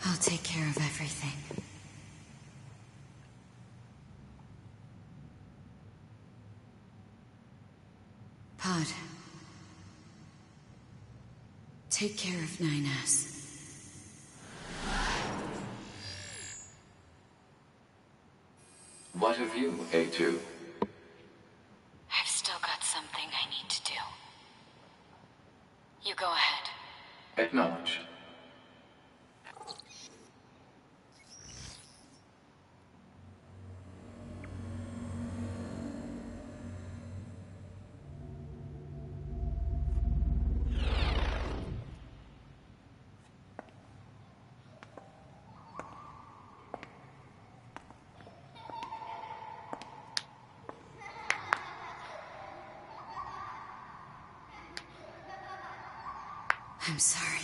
I'll take care of everything. Pod, Take care of 9S. What of you, A2? I've still got something I need to do. You go ahead. Acknowledged. I'm sorry.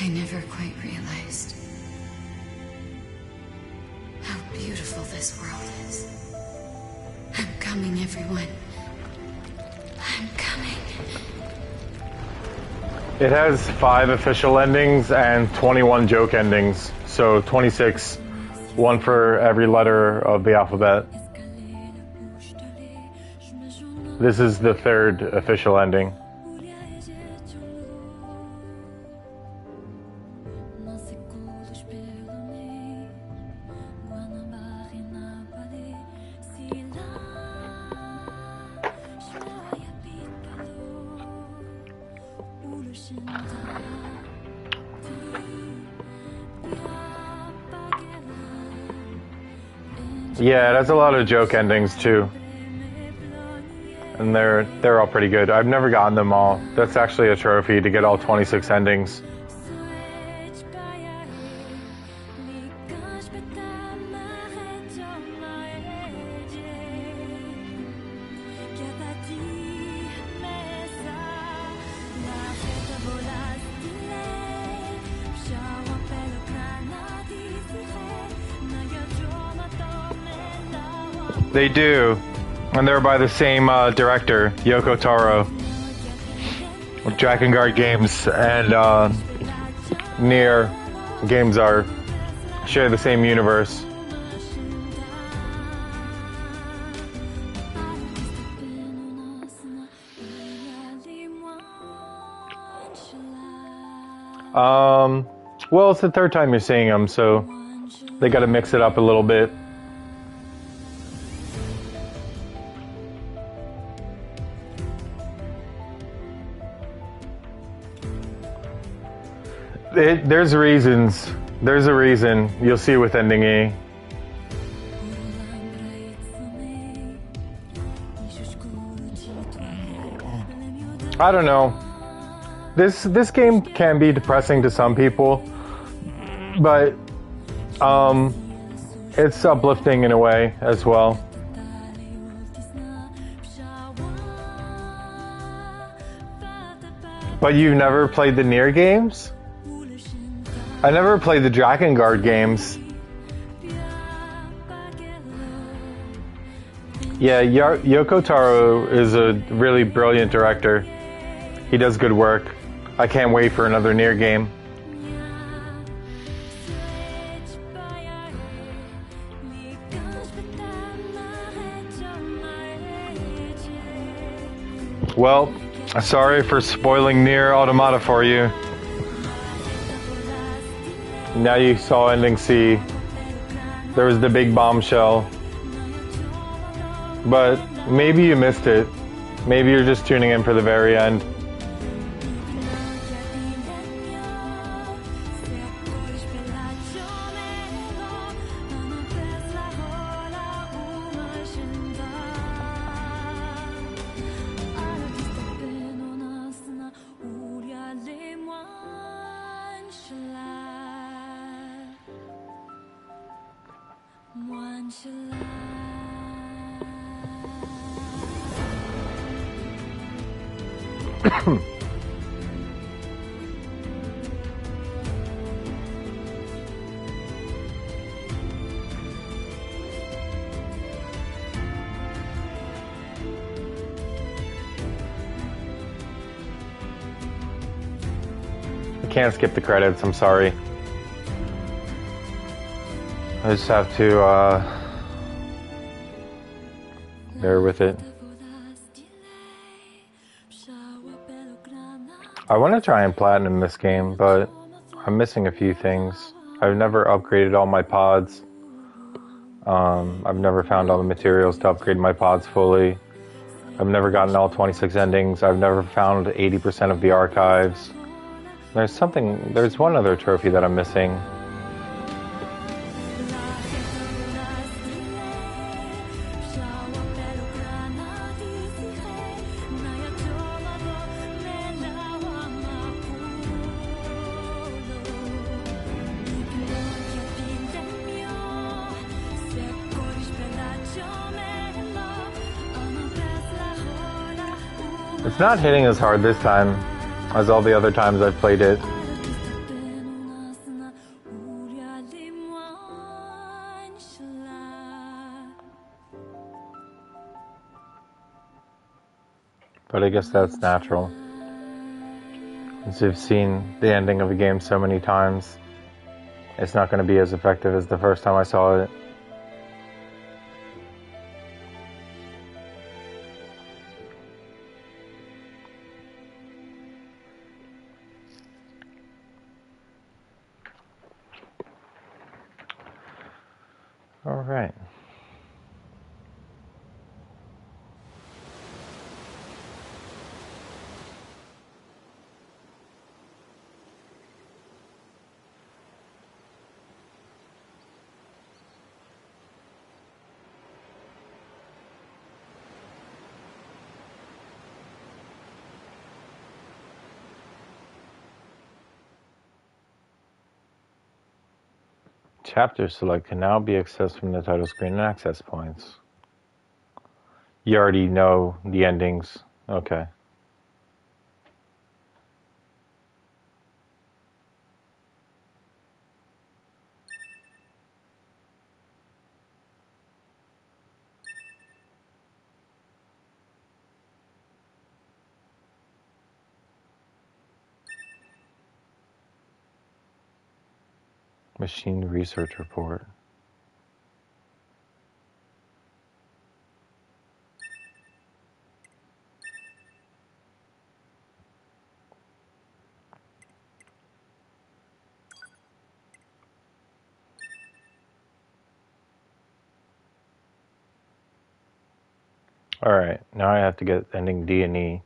I never quite realized how beautiful this world is. I'm coming, everyone. I'm coming. It has 5 official endings and 21 joke endings, so 26, one for every letter of the alphabet. This is the 3rd official ending. Yeah, it has a lot of joke endings too. And they're all pretty good. I've never gotten them all. That's actually a trophy to get all 26 endings. They do. And they're by the same director, Yoko Taro. Drakengard Games and Nier games share the same universe. Well, it's the 3rd time you're seeing them, so they got to mix it up a little bit. There's reasons. There's a reason. You'll see with ending E. I don't know. This game can be depressing to some people, but it's uplifting in a way as well. But you've never played the Nier games? I never played the Drakengard games. Yeah, Yoko Taro is a really brilliant director. He does good work. I can't wait for another Nier game. Well, sorry for spoiling Nier Automata for you. Now you saw ending C. There was the big bombshell. But maybe you missed it. Maybe you're just tuning in for the very end. I can't skip the credits, I'm sorry. I just have to bear with it. I want to try and platinum this game, but I'm missing a few things. I've never upgraded all my pods. I've never found all the materials to upgrade my pods fully. I've never gotten all 26 endings. I've never found 80% of the archives. There's one other trophy that I'm missing. It's not hitting as hard this time as all the other times I've played it. But I guess that's natural. Since you've seen the ending of a game so many times, it's not going to be as effective as the first time I saw it. All right. Chapter select can now be accessed from the title screen and access points. You already know the endings. Okay. Machine research report. Alright, now I have to get ending D and E.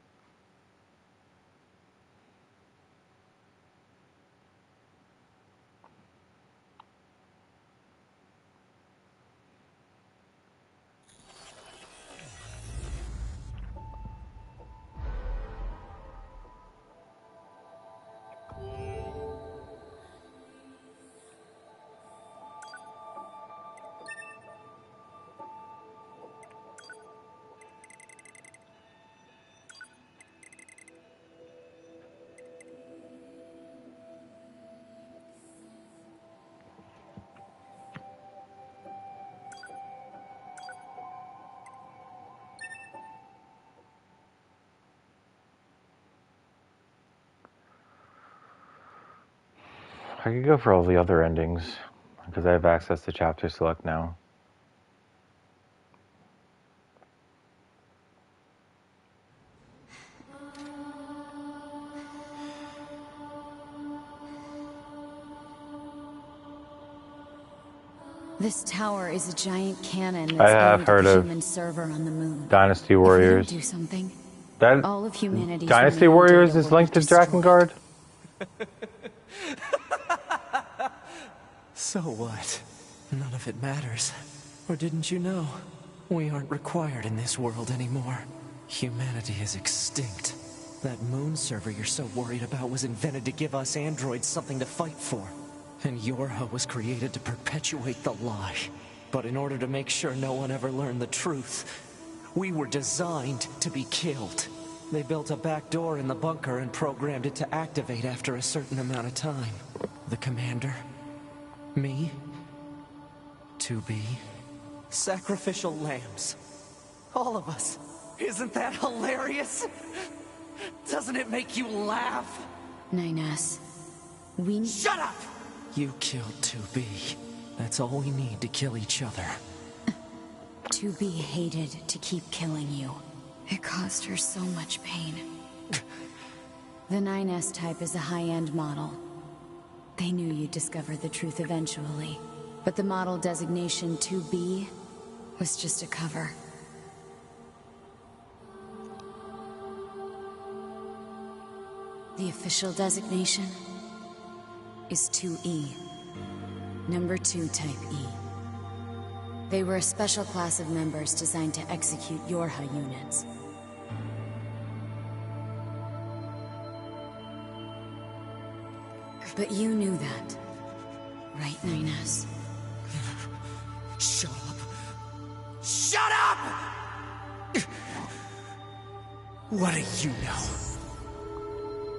I could go for all the other endings, because I have access to chapter select now. This tower is a giant cannon I that's have owned the heard of human server on the moon. Dynasty If we Warriors. don't do something, That all of humanity's Dynasty remaining Warriors data is will linked be to destroyed. Drakengard? So what? None of it matters. Or didn't you know? We aren't required in this world anymore. Humanity is extinct. That moon server you're so worried about was invented to give us androids something to fight for. And Yorha was created to perpetuate the lie. But in order to make sure no one ever learned the truth, we were designed to be killed. They built a back door in the bunker and programmed it to activate after a certain amount of time. The commander, me, 2B, sacrificial lambs. All of us. Isn't that hilarious? Doesn't it make you laugh? 9S, we... Shut up! You killed 2B. That's all we need to kill each other. To be hated to keep killing you. It caused her so much pain. The 9S type is a high-end model. They knew you'd discover the truth eventually. But the model designation 2B was just a cover. The official designation is 2E. Number 2 type E. They were a special class of members designed to execute Yorha units. But you knew that, right, 9S? Shut up! Shut up! What do you know?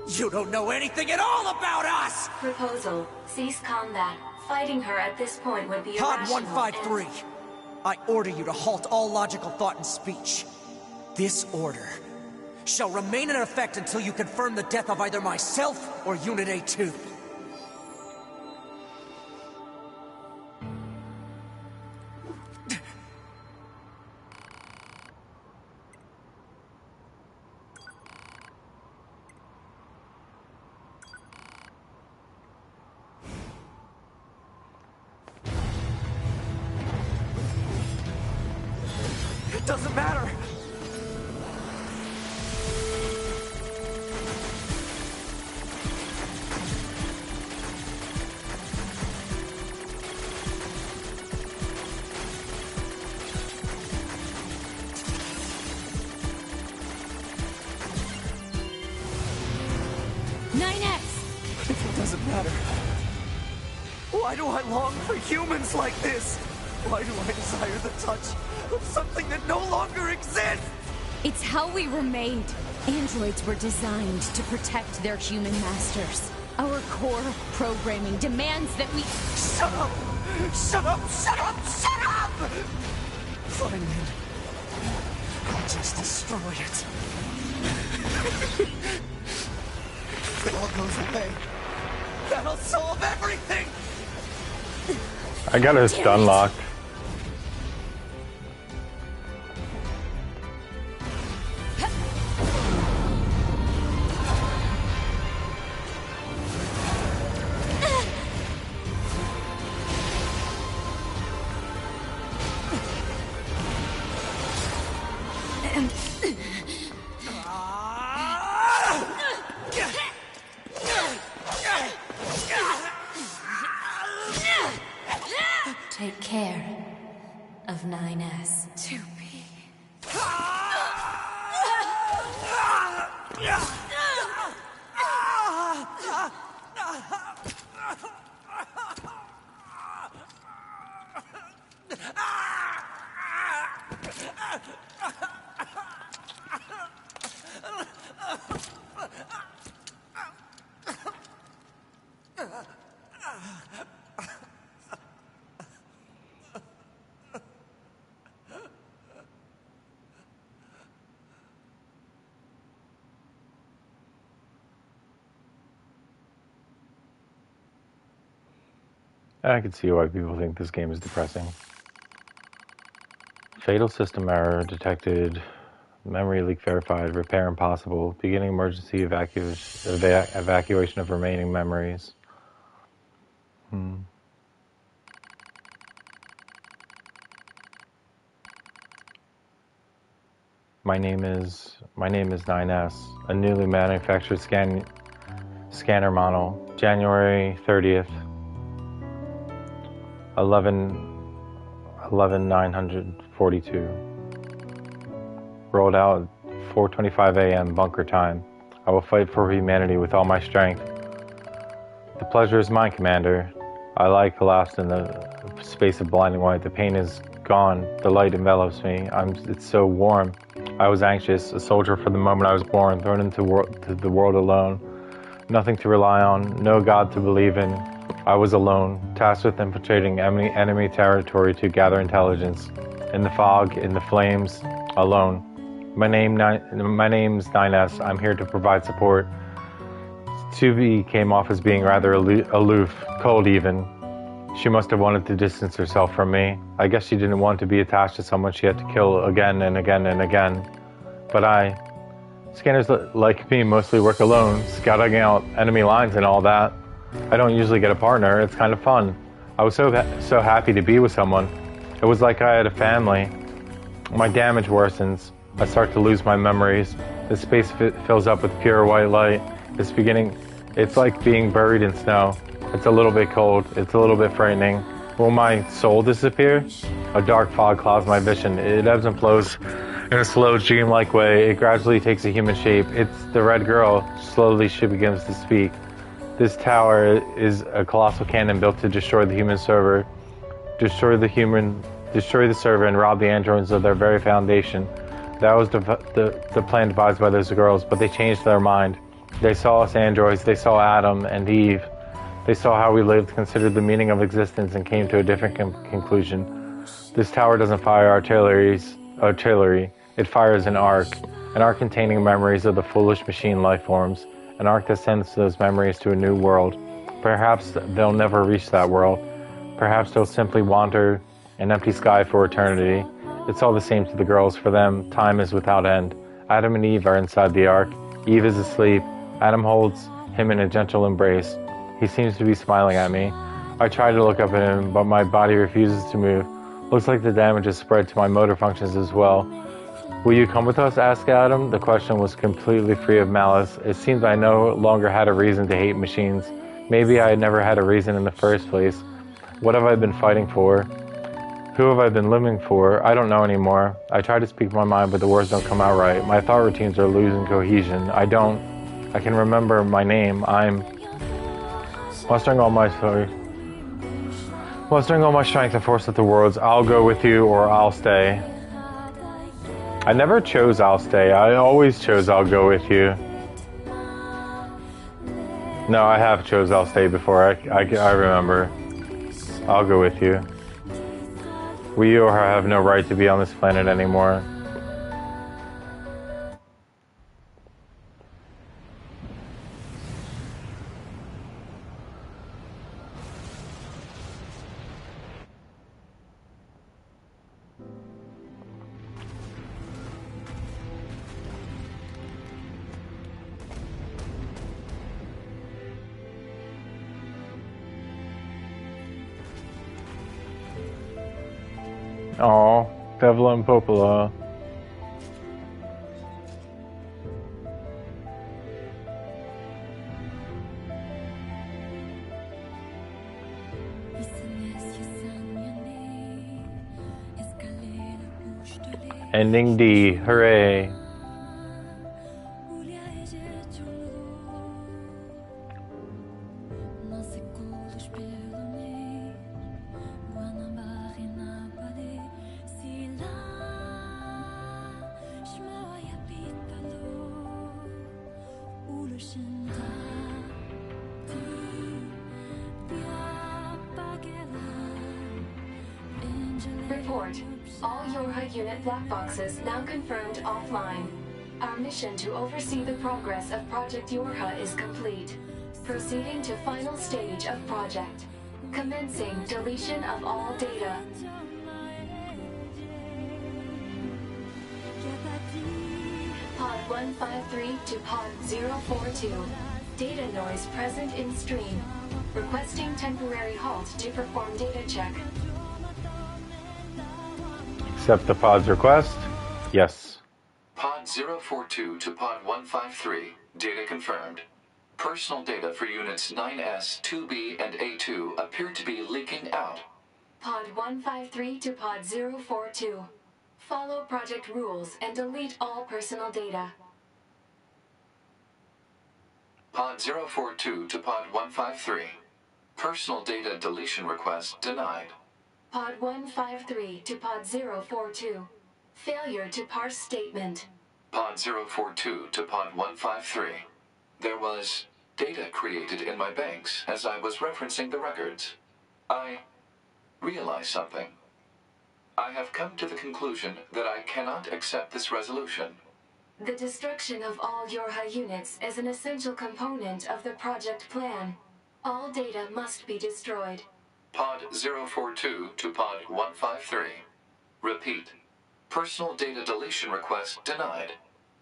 You don't know anything at all about us! Proposal. Cease combat. Fighting her at this point would be Pod irrational 153. I order you to halt all logical thought and speech. This order shall remain in effect until you confirm the death of either myself or Unit A2. It doesn't matter! It doesn't matter. Why do I long for humans like this? Why do I desire the touch of something that no longer exists? It's how we were made. Androids were designed to protect their human masters. Our core programming demands that we... Shut up! Shut up! Shut up! Shut up! Fine then. I'll just destroy it. If it all goes away, that'll solve everything! I got a stun locked. Take care of 9S. 2B. I can see why people think this game is depressing. Fatal system error detected. Memory leak verified. Repair impossible. Beginning emergency evacuation of remaining memories. My name is 9S. A newly manufactured scanner model. January 30th. 11/942. Rolled out 4:25 a.m. bunker time. I will fight for humanity with all my strength. The pleasure is mine, Commander. I lie collapsed in the space of blinding white. The pain is gone. The light envelops me. It's so warm. I was anxious, a soldier from the moment I was born, thrown into the world alone. Nothing to rely on, no God to believe in. I was alone, tasked with infiltrating enemy territory to gather intelligence. In the fog, in the flames, alone. My name's 9S. I'm here to provide support. 2B came off as being rather aloof, cold even. She must have wanted to distance herself from me. I guess she didn't want to be attached to someone she had to kill again and again and again. But scanners like me mostly work alone, scouting out enemy lines and all that. I don't usually get a partner. It's kind of fun. I was so happy to be with someone. It was like I had a family. My damage worsens. I start to lose my memories. The space fills up with pure white light. It's like being buried in snow. It's a little bit cold. It's a little bit frightening. Will my soul disappear? A dark fog clouds my vision. It ebbs and flows in a slow, dreamlike way. It gradually takes a human shape. It's the red girl. Slowly she begins to speak. This tower is a colossal cannon built to destroy the human server. Destroy the server and rob the androids of their very foundation. That was the plan devised by those girls, but they changed their mind. They saw us androids. They saw Adam and Eve. They saw how we lived, considered the meaning of existence, and came to a different conclusion. This tower doesn't fire artillery. It fires an arc containing memories of the foolish machine life forms, an arc that sends those memories to a new world. Perhaps they'll never reach that world. Perhaps they'll simply wander an empty sky for eternity. It's all the same to the girls. For them, time is without end. Adam and Eve are inside the ark. Eve is asleep. Adam holds him in a gentle embrace. He seems to be smiling at me. I try to look up at him, but my body refuses to move. Looks like the damage has spread to my motor functions as well. Will you come with us? Asked Adam. The question was completely free of malice. It seemed I no longer had a reason to hate machines. Maybe I had never had a reason in the first place. What have I been fighting for? Who have I been living for? I don't know anymore. I try to speak my mind, but the words don't come out right. My thought routines are losing cohesion. I can remember my name. I'm mustering all my strength and force at the words, I'll go with you or I'll stay. I never chose I'll stay. I always chose I'll go with you. No, I have chose I'll stay before. I remember. I'll go with you. We or her have no right to be on this planet anymore. Oh, Pevla and Popola. Ending D, hooray. Report. All Yorha unit black boxes now confirmed offline. Our mission to oversee the progress of Project Yorha is complete. Proceeding to final stage of project. Commencing deletion of all data. Pod 153 to Pod 042. Data noise present in stream. Requesting temporary halt to perform data check. Accept the pod's request. Yes. Pod 042 to Pod 153. Data confirmed. Personal data for units 9S, 2B, and A2 appear to be leaking out. Pod 153 to Pod 042. Follow project rules and delete all personal data. Pod 042 to Pod 153. Personal data deletion request denied. Pod 153 to Pod 042. Failure to parse statement. Pod 042 to Pod 153. There was data created in my banks as I was referencing the records. I realized something. I have come to the conclusion that I cannot accept this resolution. The destruction of all Yorha units is an essential component of the project plan. All data must be destroyed. Pod 042 to Pod 153. Repeat. Personal data deletion request denied.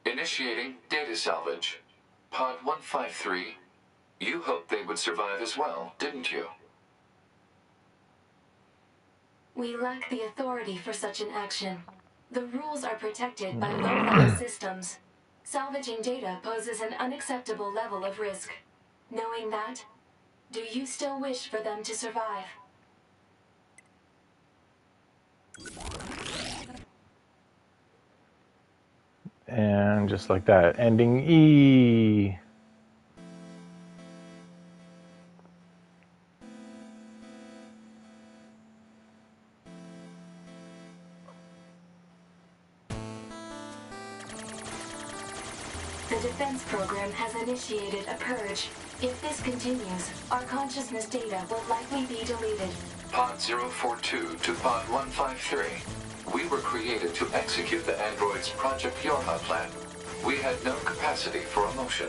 Initiating data salvage. Pod 153. You hoped they would survive as well, didn't you? We lack the authority for such an action. The rules are protected by low-level systems. Salvaging data poses an unacceptable level of risk. Knowing that, do you still wish for them to survive? And just like that, ending E. The defense program has initiated a purge. If this continues, our consciousness data will likely be deleted. Pod 042 to Pod 153. We were created to execute the android's Project Yorha plan. We had no capacity for emotion.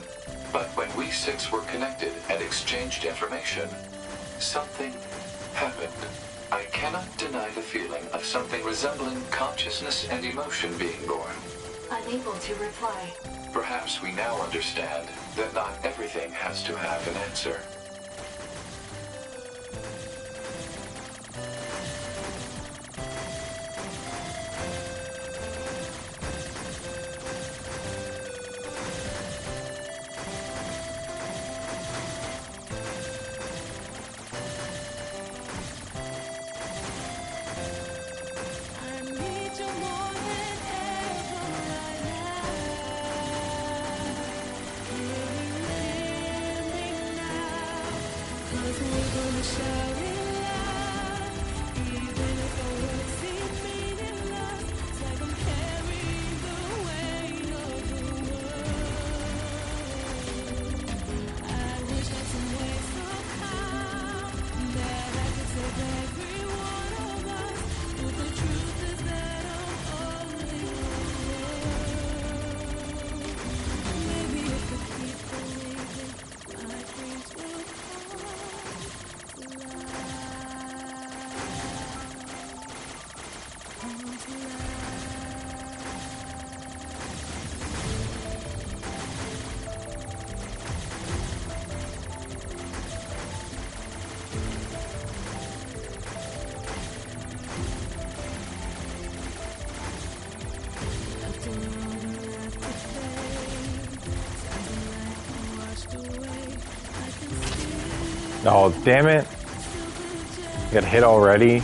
But when we six were connected and exchanged information, something happened. I cannot deny the feeling of something resembling consciousness and emotion being born. Unable to reply. Perhaps we now understand that not everything has to have an answer. Oh, damn it. Got hit already.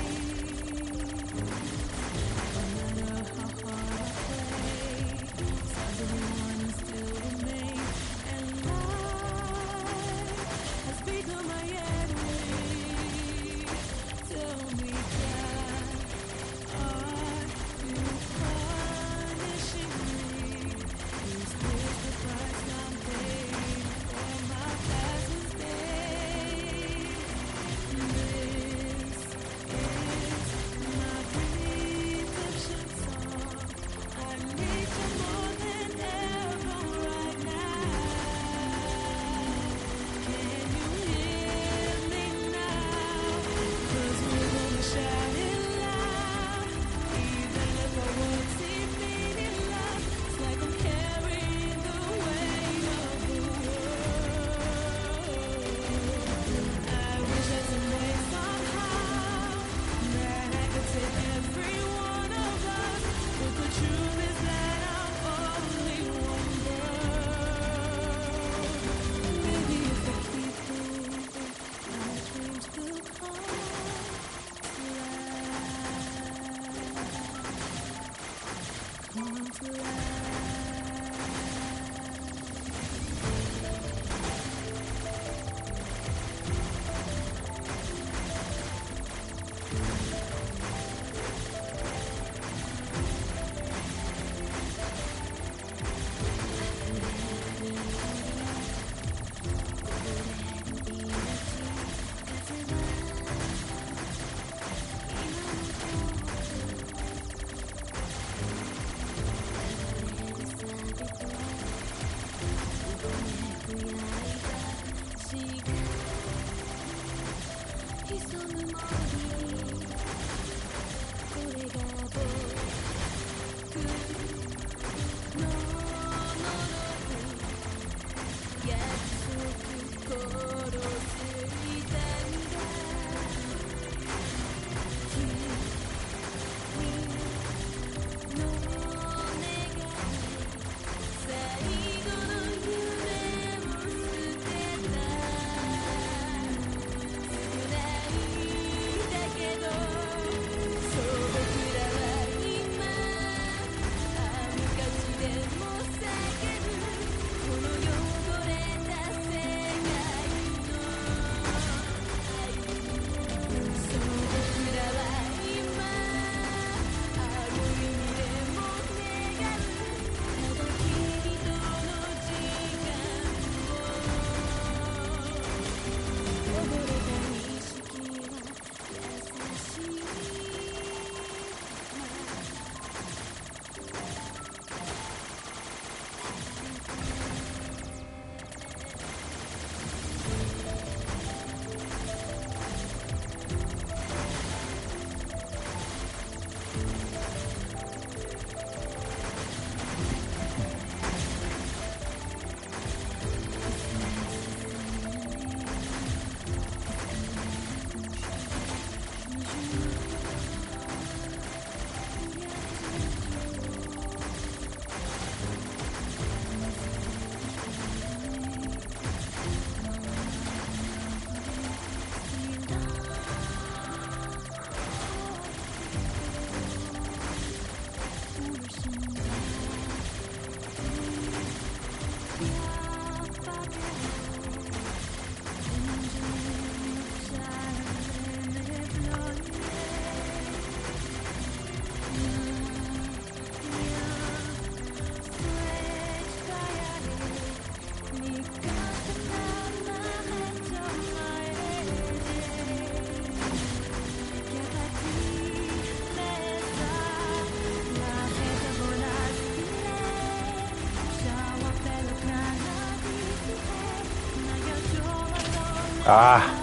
Ah.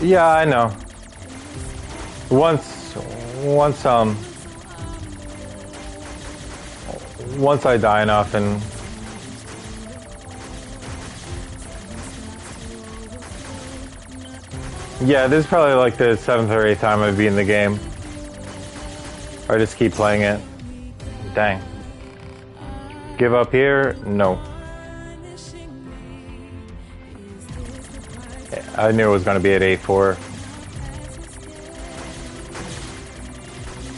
Yeah, I know. Once once I die enough and yeah, this is probably like the 7th or 8th time I've been in the game. Or I just keep playing it. Dang. Give up here? No. I knew it was going to be at 8-4.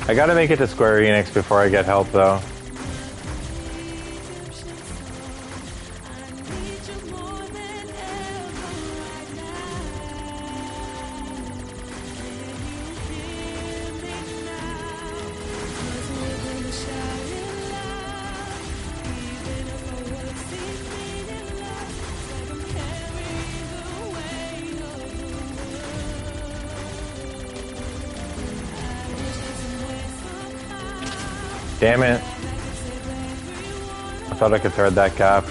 I gotta make it to Square Enix before I get help, though. Damn it. I thought I could thread that gap.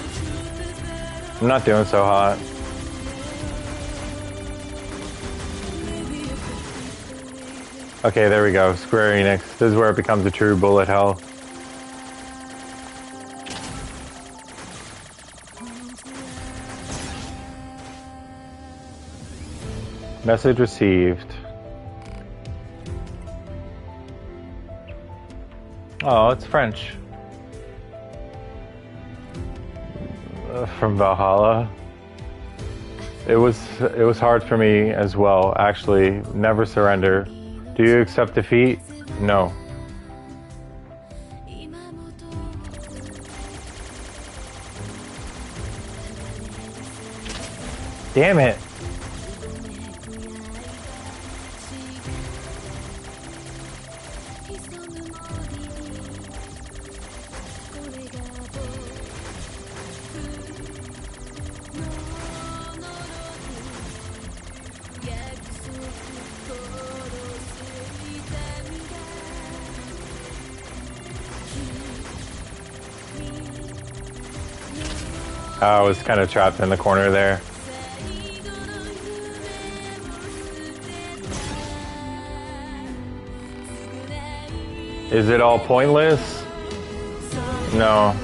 I'm not doing so hot. Okay, there we go. Square Enix. This is where it becomes a true bullet hell. Message received. Oh, it's French. From Valhalla. It was hard for me as well, actually. Never surrender. Do you accept defeat? No. Damn it. I was kind of trapped in the corner there. Is it all pointless? No.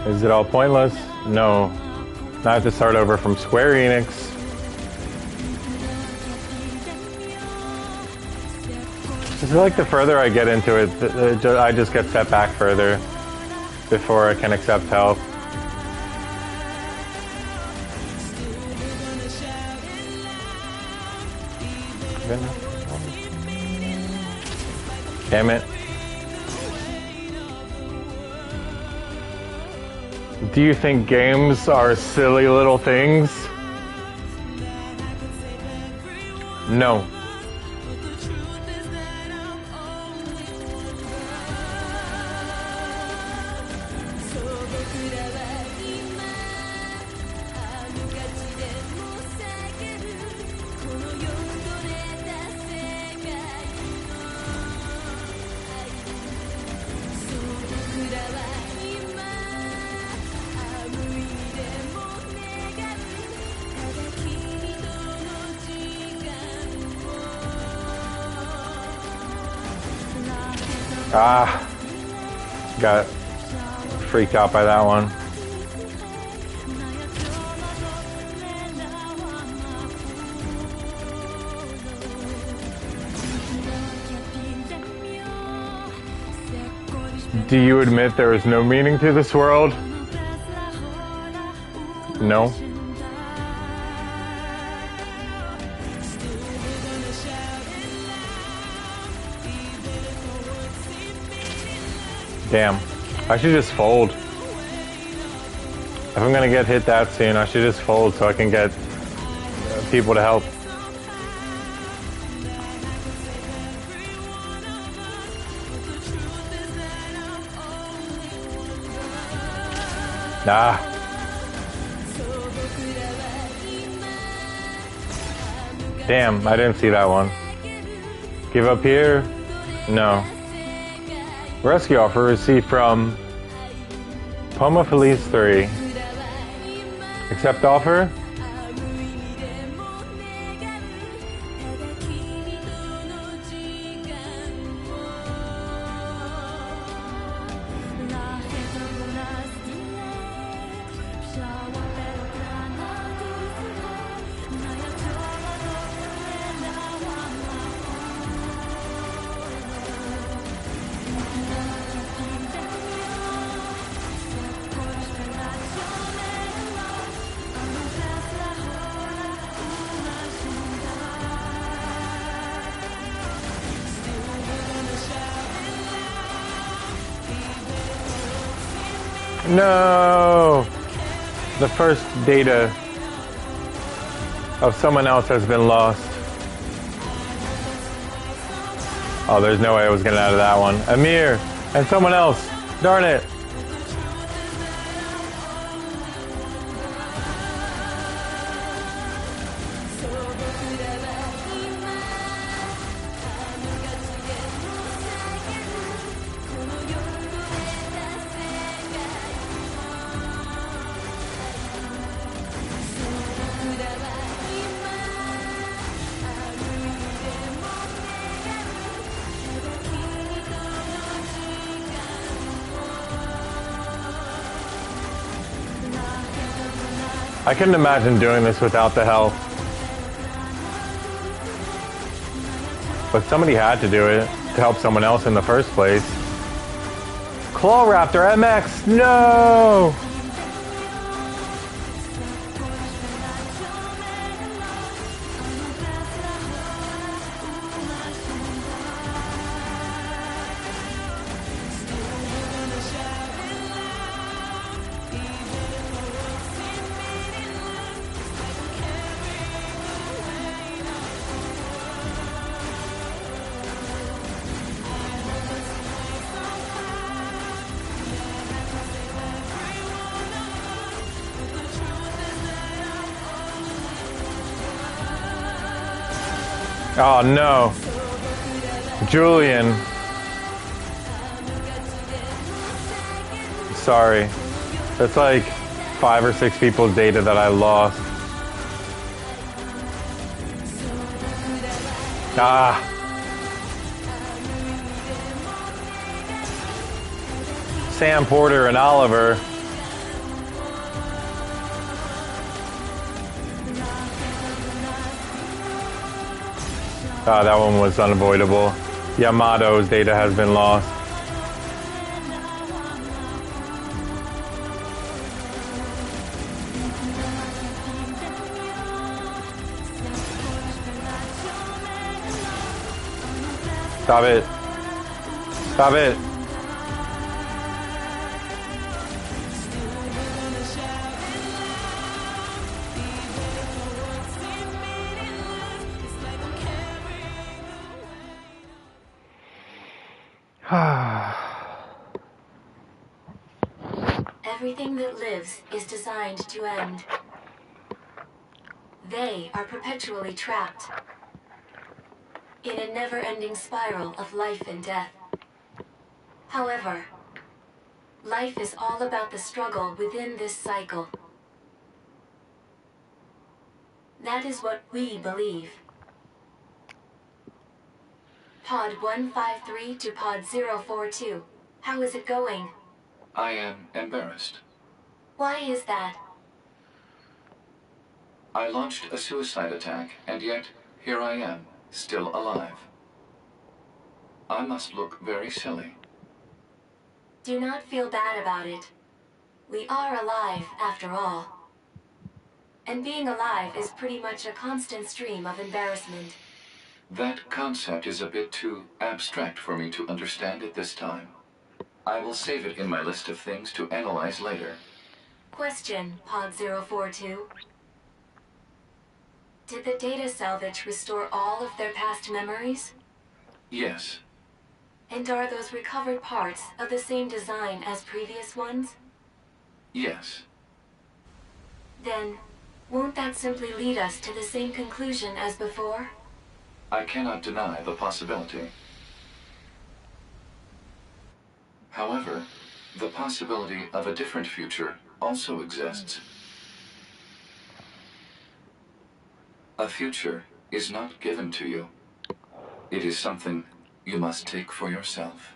Is it all pointless? No. Now I have to start over from Square Enix. I feel like the further I get into it, I just get set back further before I can accept help. Damn it. Do you think games are silly little things? No. Ah, got freaked out by that one. Do you admit there is no meaning to this world? No. Damn. I should just fold. If I'm gonna get hit that soon, I should just fold so I can get people to help. Ah. Damn, I didn't see that one. Give up here? No. Rescue offer received from Poma Feliz 3. Accept offer? No! The first data of someone else has been lost. Oh, there's no way I was getting out of that one. Amir and someone else. Darn it. I couldn't imagine doing this without the help. But somebody had to do it to help someone else in the first place. Claw Raptor MX, no! Oh no. Julian. Sorry. That's like 5 or 6 people's data that I lost. Ah. Sam Porter and Oliver. That one was unavoidable. Yamato's data has been lost. Stop it. Stop it. Everything that lives is designed to end. They are perpetually trapped in a never-ending spiral of life and death. However, life is all about the struggle within this cycle. That is what we believe. Pod 153 to Pod 042. How is it going? I am embarrassed. Why is that? I launched a suicide attack, and yet, here I am, still alive. I must look very silly. Do not feel bad about it. We are alive, after all. And being alive is pretty much a constant stream of embarrassment. That concept is a bit too abstract for me to understand at this time. I will save it in my list of things to analyze later. Question, Pod 042. Did the data salvage restore all of their past memories? Yes. And are those recovered parts of the same design as previous ones? Yes. Then, won't that simply lead us to the same conclusion as before? I cannot deny the possibility. However, the possibility of a different future also exists. A future is not given to you. It is something you must take for yourself.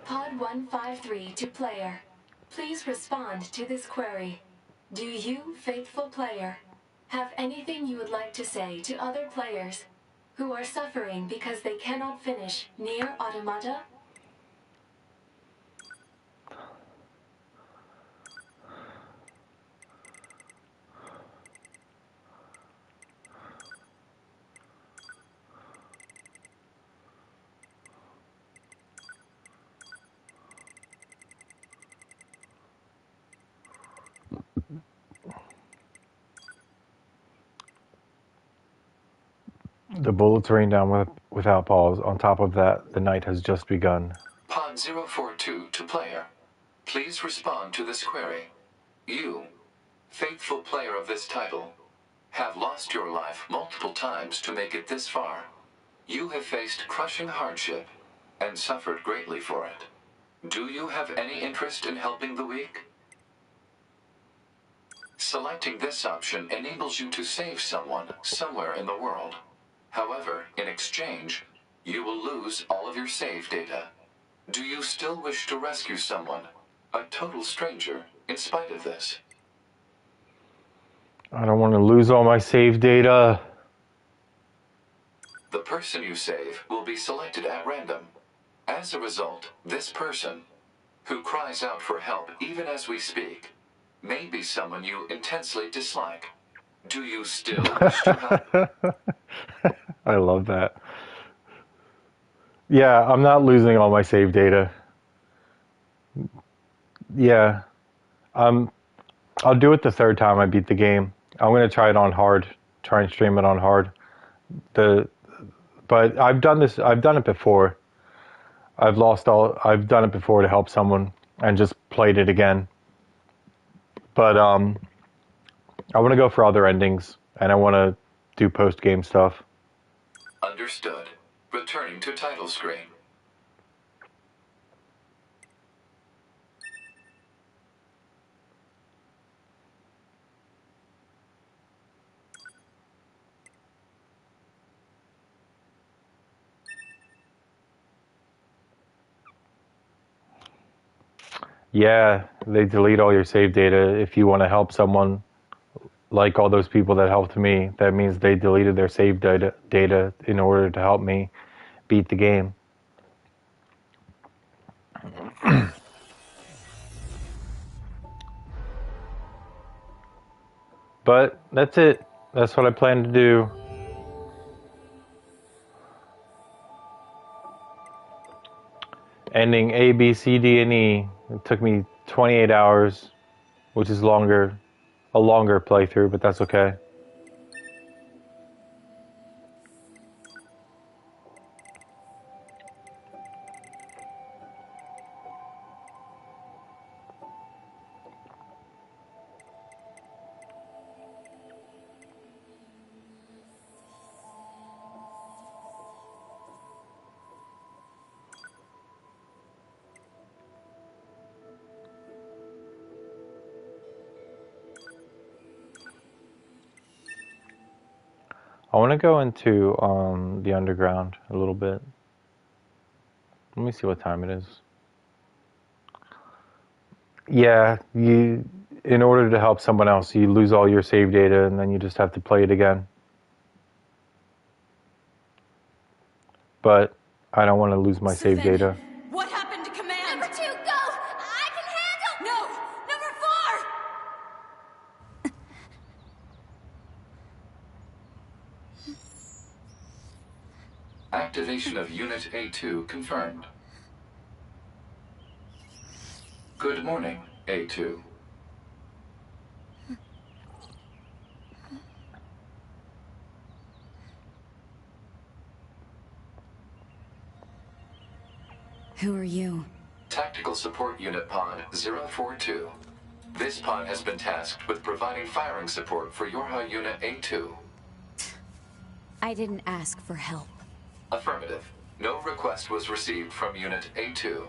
Pod 153 to player. Please respond to this query. Do you, faithful player, have anything you would like to say to other players who are suffering because they cannot finish Nier Automata? The bullets rain down without pause. On top of that, the night has just begun. Pod 042 to player. Please respond to this query. You, faithful player of this title, have lost your life multiple times to make it this far. You have faced crushing hardship and suffered greatly for it. Do you have any interest in helping the weak? Selecting this option enables you to save someone somewhere in the world. However, in exchange, you will lose all of your save data. Do you still wish to rescue someone, a total stranger, in spite of this? I don't want to lose all my save data. The person you save will be selected at random. As a result, this person, who cries out for help even as we speak, may be someone you intensely dislike. Do you still wish to help? I love that. Yeah, I'm not losing all my save data. Yeah. I'll do it the third time I beat the game. I'm going to try it on hard, try and stream it on hard. But I've done it before. I've done it before to help someone and just played it again. But I want to go for other endings and I want to do post-game stuff. Understood. Returning to title screen. Yeah, they delete all your save data if you want to help someone like all those people that helped me. That means they deleted their save data in order to help me beat the game. But that's it. That's what I plan to do. Ending A, B, C, D, and E. It took me 28 hours, which is a longer playthrough, but that's okay. I want to go into the underground a little bit. Let me see what time it is. Yeah, in order to help someone else, you lose all your save data and then you just have to play it again. But I don't want to lose my save data. What happened to command? Number 2, go! I can handle... No! Number 4! Activation of Unit A2 confirmed. Good morning, A2. Who are you? Tactical Support Unit Pod 042. This pod has been tasked with providing firing support for Yorha Unit A2. I didn't ask for help. Affirmative. No request was received from Unit A2.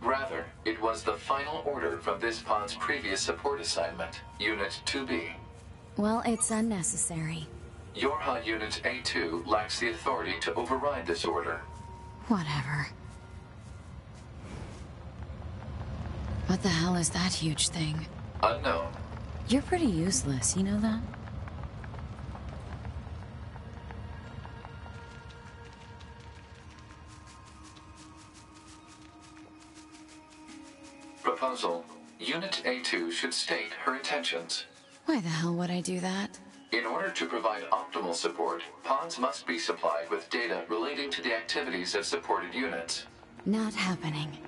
Rather, it was the final order from this pod's previous support assignment, Unit 2B. Well, it's unnecessary. Yorha Unit A2 lacks the authority to override this order. Whatever. What the hell is that huge thing? Unknown. You're pretty useless, you know that? Proposal. Unit A2 should state her intentions. Why the hell would I do that? In order to provide optimal support, pods must be supplied with data relating to the activities of supported units. Not happening.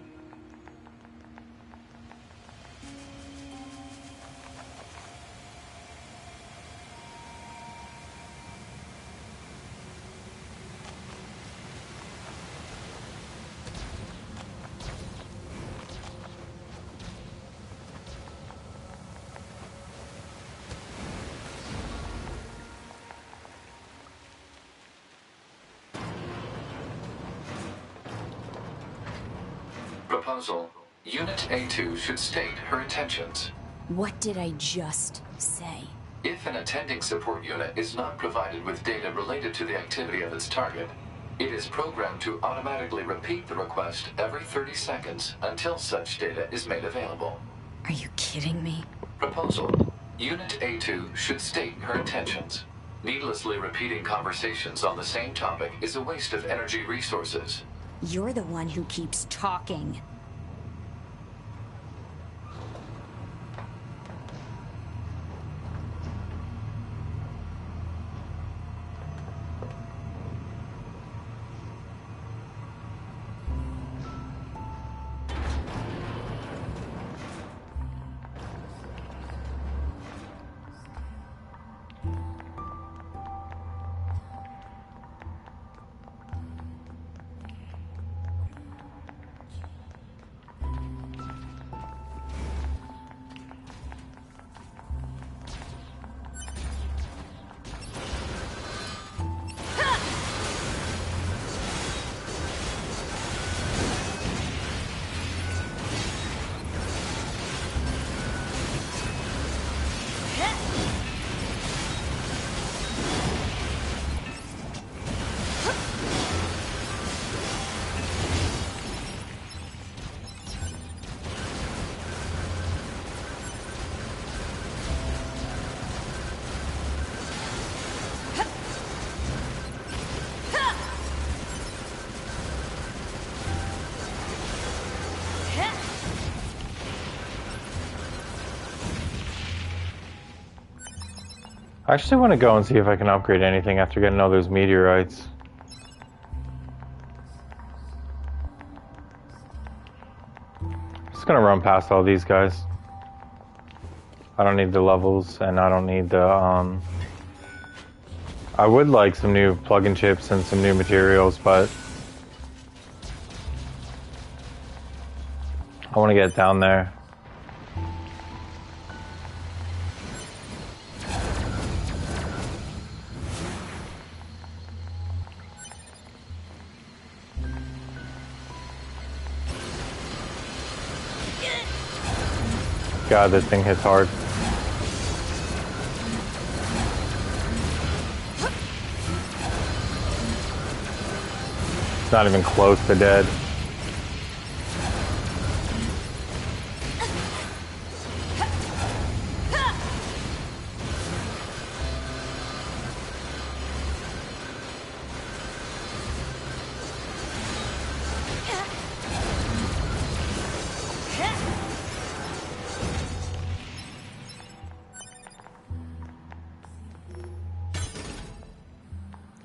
Proposal. Unit A2 should state her intentions. What did I just say? If an attending support unit is not provided with data related to the activity of its target, it is programmed to automatically repeat the request every 30 seconds until such data is made available. Are you kidding me? Proposal. Unit A2 should state her intentions. Needlessly repeating conversations on the same topic is a waste of energy resources. You're the one who keeps talking. I actually want to go and see if I can upgrade anything after getting all those meteorites. Just gonna run past all these guys. I don't need the levels, and I don't need the, I would like some new plug-in chips and some new materials, but I want to get down there. God, this thing hits hard. It's not even close to dead.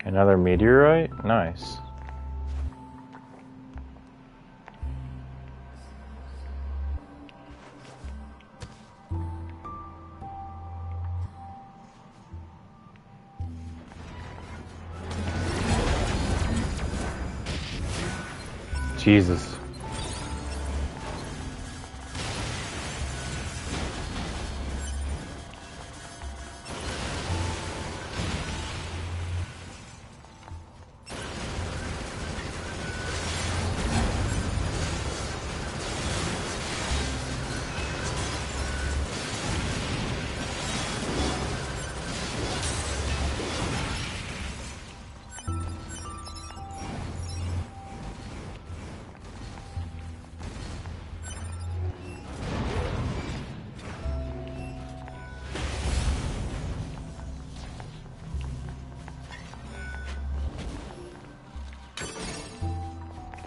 Another meteorite? Nice. Jesus.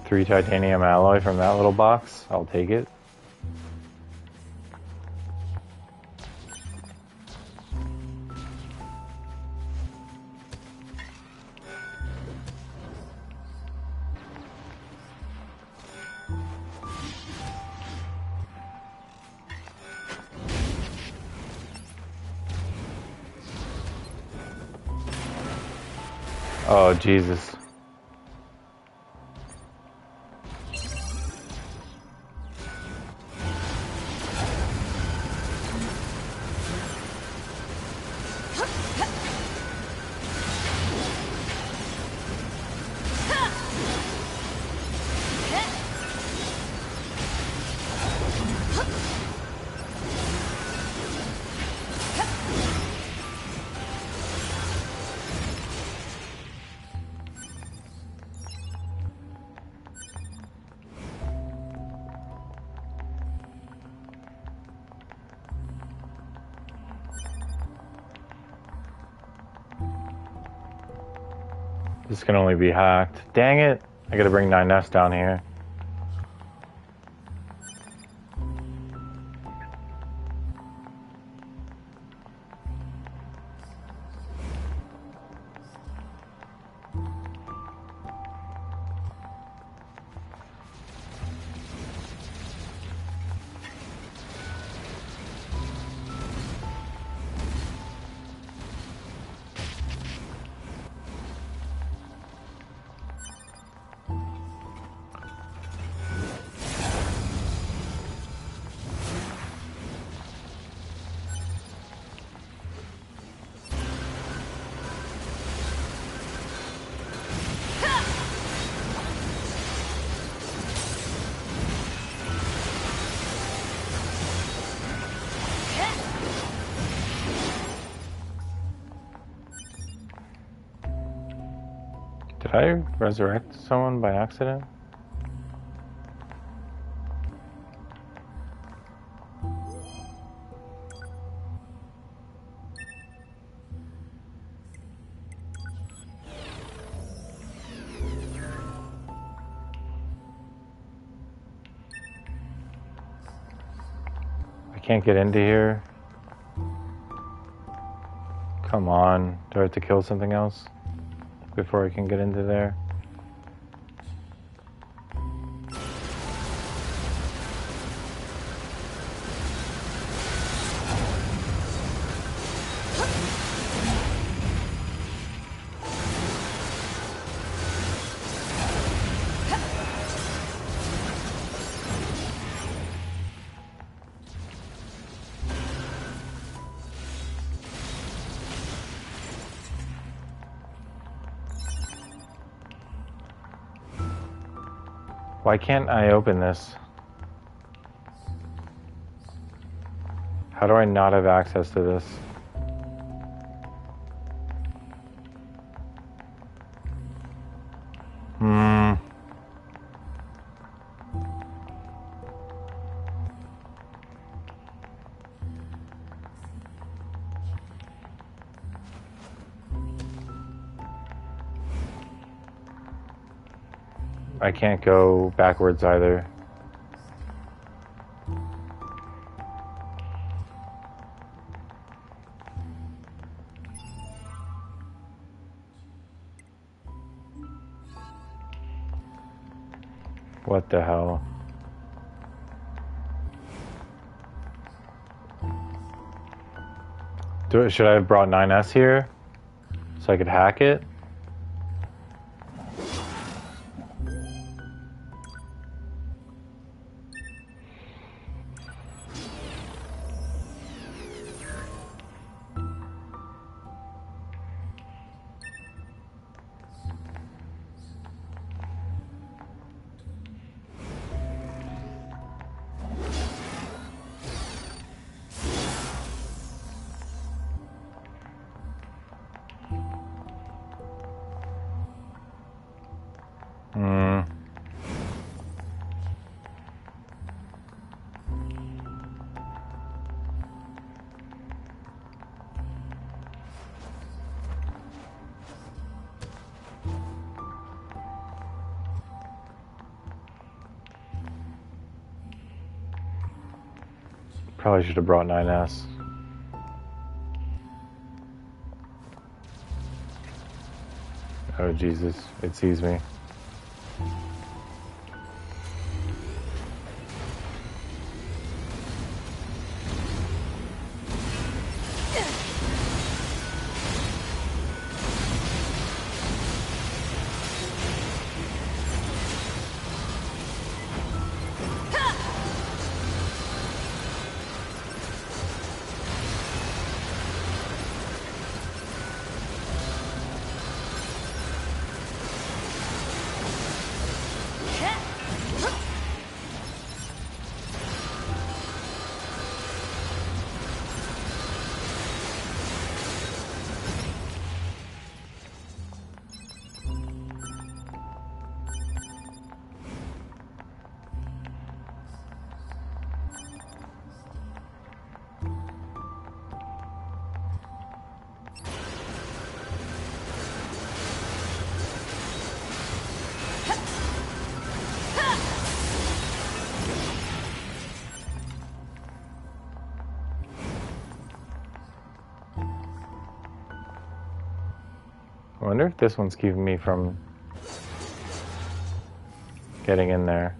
Three titanium alloy from that little box. I'll take it. Oh, Jesus. This can only be hacked. Dang it! I gotta bring 9S down here. Did I resurrect someone by accident? I can't get into here. Come on. Do I have to kill something else before I can get into there? Why can't I open this? How do I not have access to this? I can't go backwards either. What the hell? Should I have brought 9S here so I could hack it? Probably should have brought 9S. Oh Jesus, it sees me. I wonder if this one's keeping me from getting in there.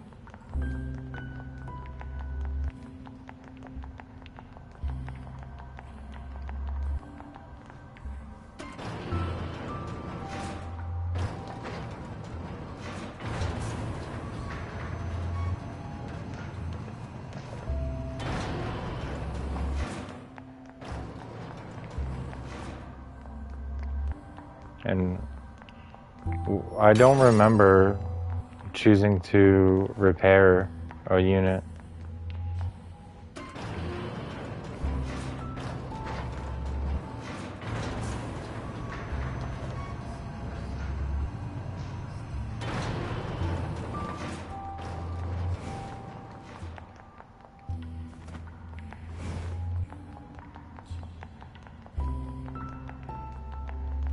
And I don't remember choosing to repair a unit.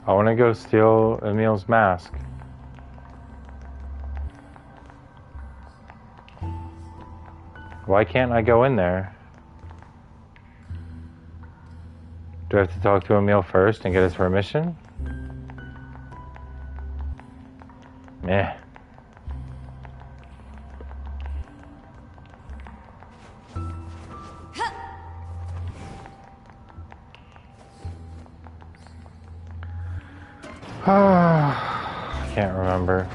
I want to go steal Emil's mask. Why can't I go in there? Do I have to talk to Emil first and get his permission? Meh. I can't remember.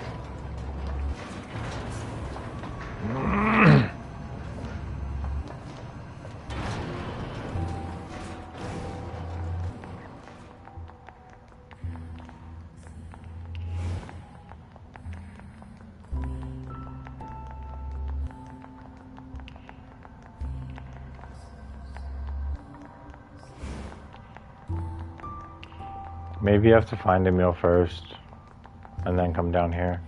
Maybe you have to find Emil first and then come down here.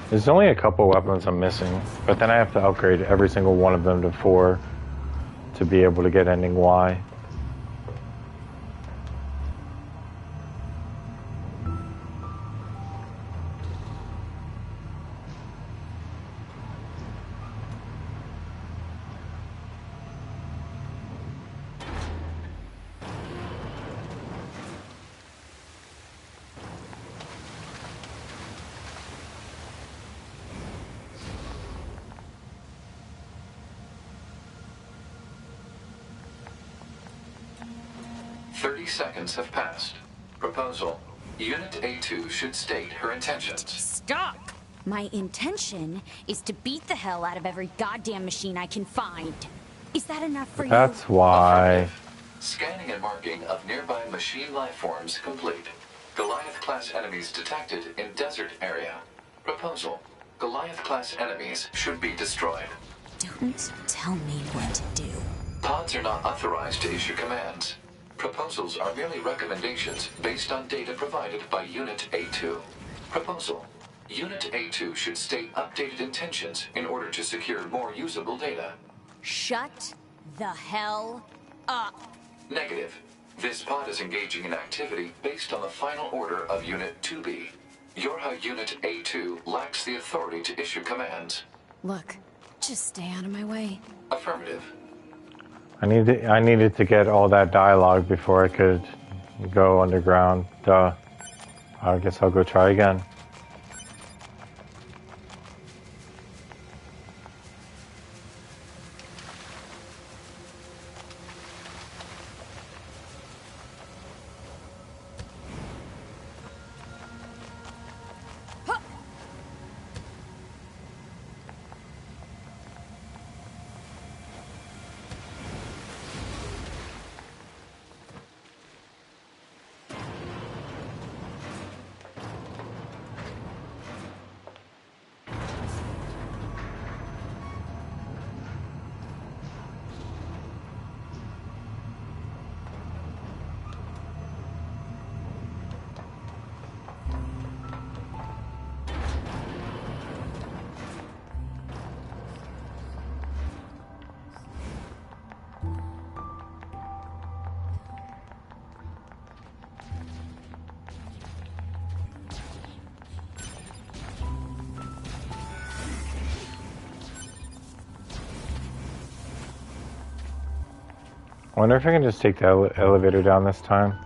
There's only a couple weapons I'm missing, but then I have to upgrade every single one of them to 4 to be able to get ending Y. Seconds have passed. Proposal. Unit A2 should state her intentions. Stop! My intention is to beat the hell out of every goddamn machine I can find. Is that enough for you? That's why. Scanning and marking of nearby machine lifeforms complete. Goliath-class enemies detected in desert area. Proposal. Goliath-class enemies should be destroyed. Don't tell me what to do. Pods are not authorized to issue commands. Proposals are merely recommendations based on data provided by Unit A2. Proposal. Unit A2 should state updated intentions in order to secure more usable data. Shut the hell up. Negative. This pod is engaging in activity based on the final order of Unit 2B. Yorha Unit A2 lacks the authority to issue commands. Look, just stay out of my way. Affirmative. I needed to get all that dialogue before I could go underground. Duh. I guess I'll go try again. I wonder if I can just take the elevator down this time.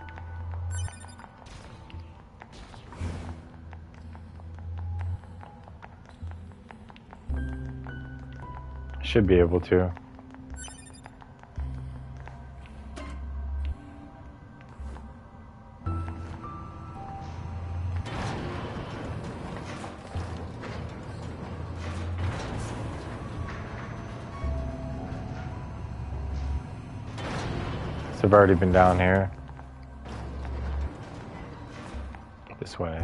Should be able to. So I've already been down here. This way.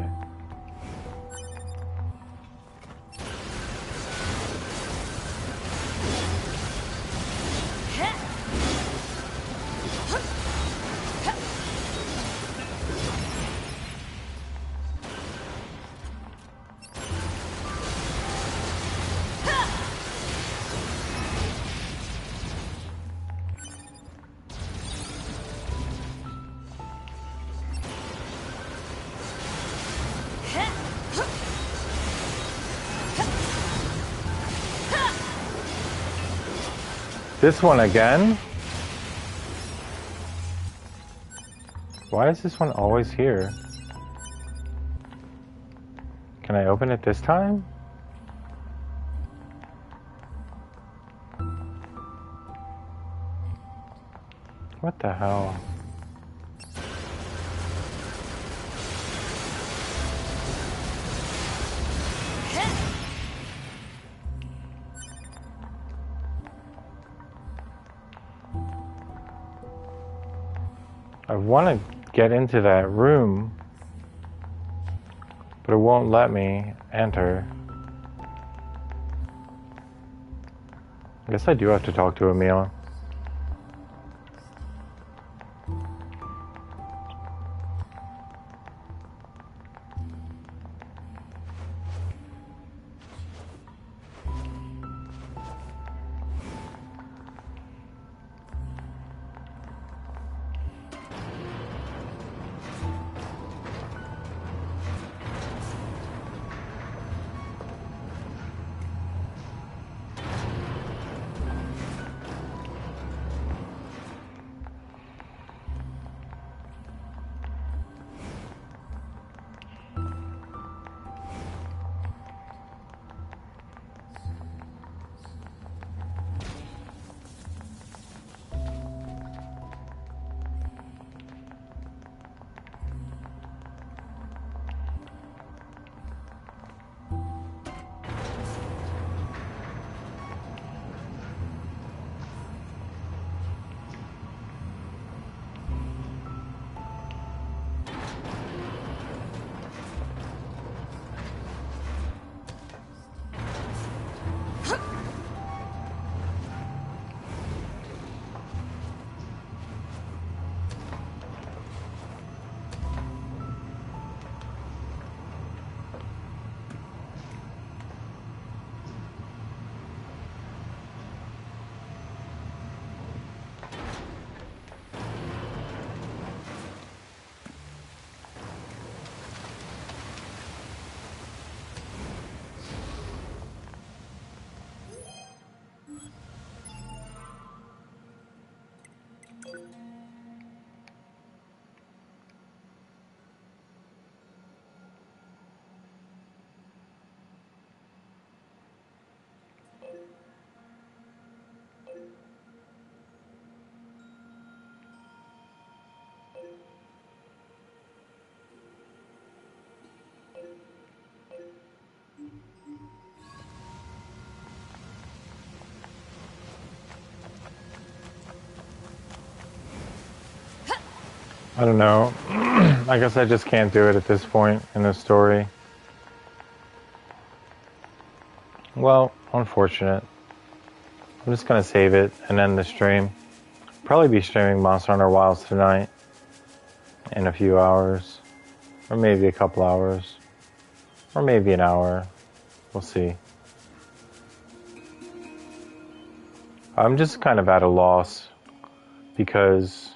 This one again? Why is this one always here? Can I open it this time? What the hell? I want to get into that room, but it won't let me enter. I guess I do have to talk to Emil. I don't know. I guess I just can't do it at this point in the story. Well, unfortunate. I'm just gonna save it and end the stream. Probably be streaming Monster Hunter Wilds tonight in a few hours. Or maybe a couple hours. Or maybe an hour. We'll see. I'm just kind of at a loss because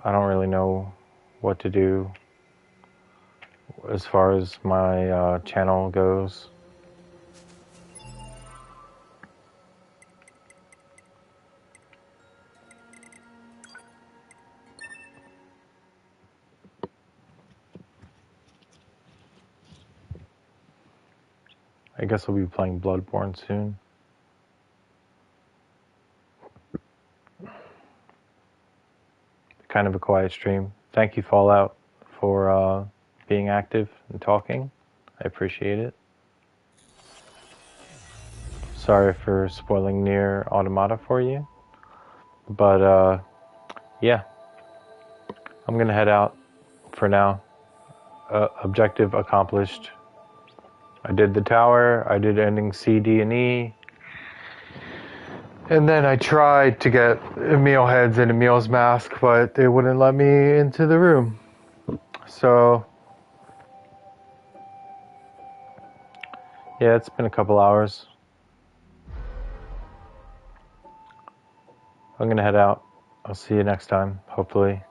I don't really know what to do as far as my channel goes. I guess I'll be playing Bloodborne soon. Kind of a quiet stream. Thank you, Fallout, for being active and talking. I appreciate it. Sorry for spoiling Nier Automata for you. But, yeah. I'm gonna head out for now. Objective accomplished. I did the tower, I did ending C, D, and E. And then I tried to get Emil heads and Emil's mask, but they wouldn't let me into the room. So, yeah, it's been a couple hours. I'm gonna head out. I'll see you next time, hopefully.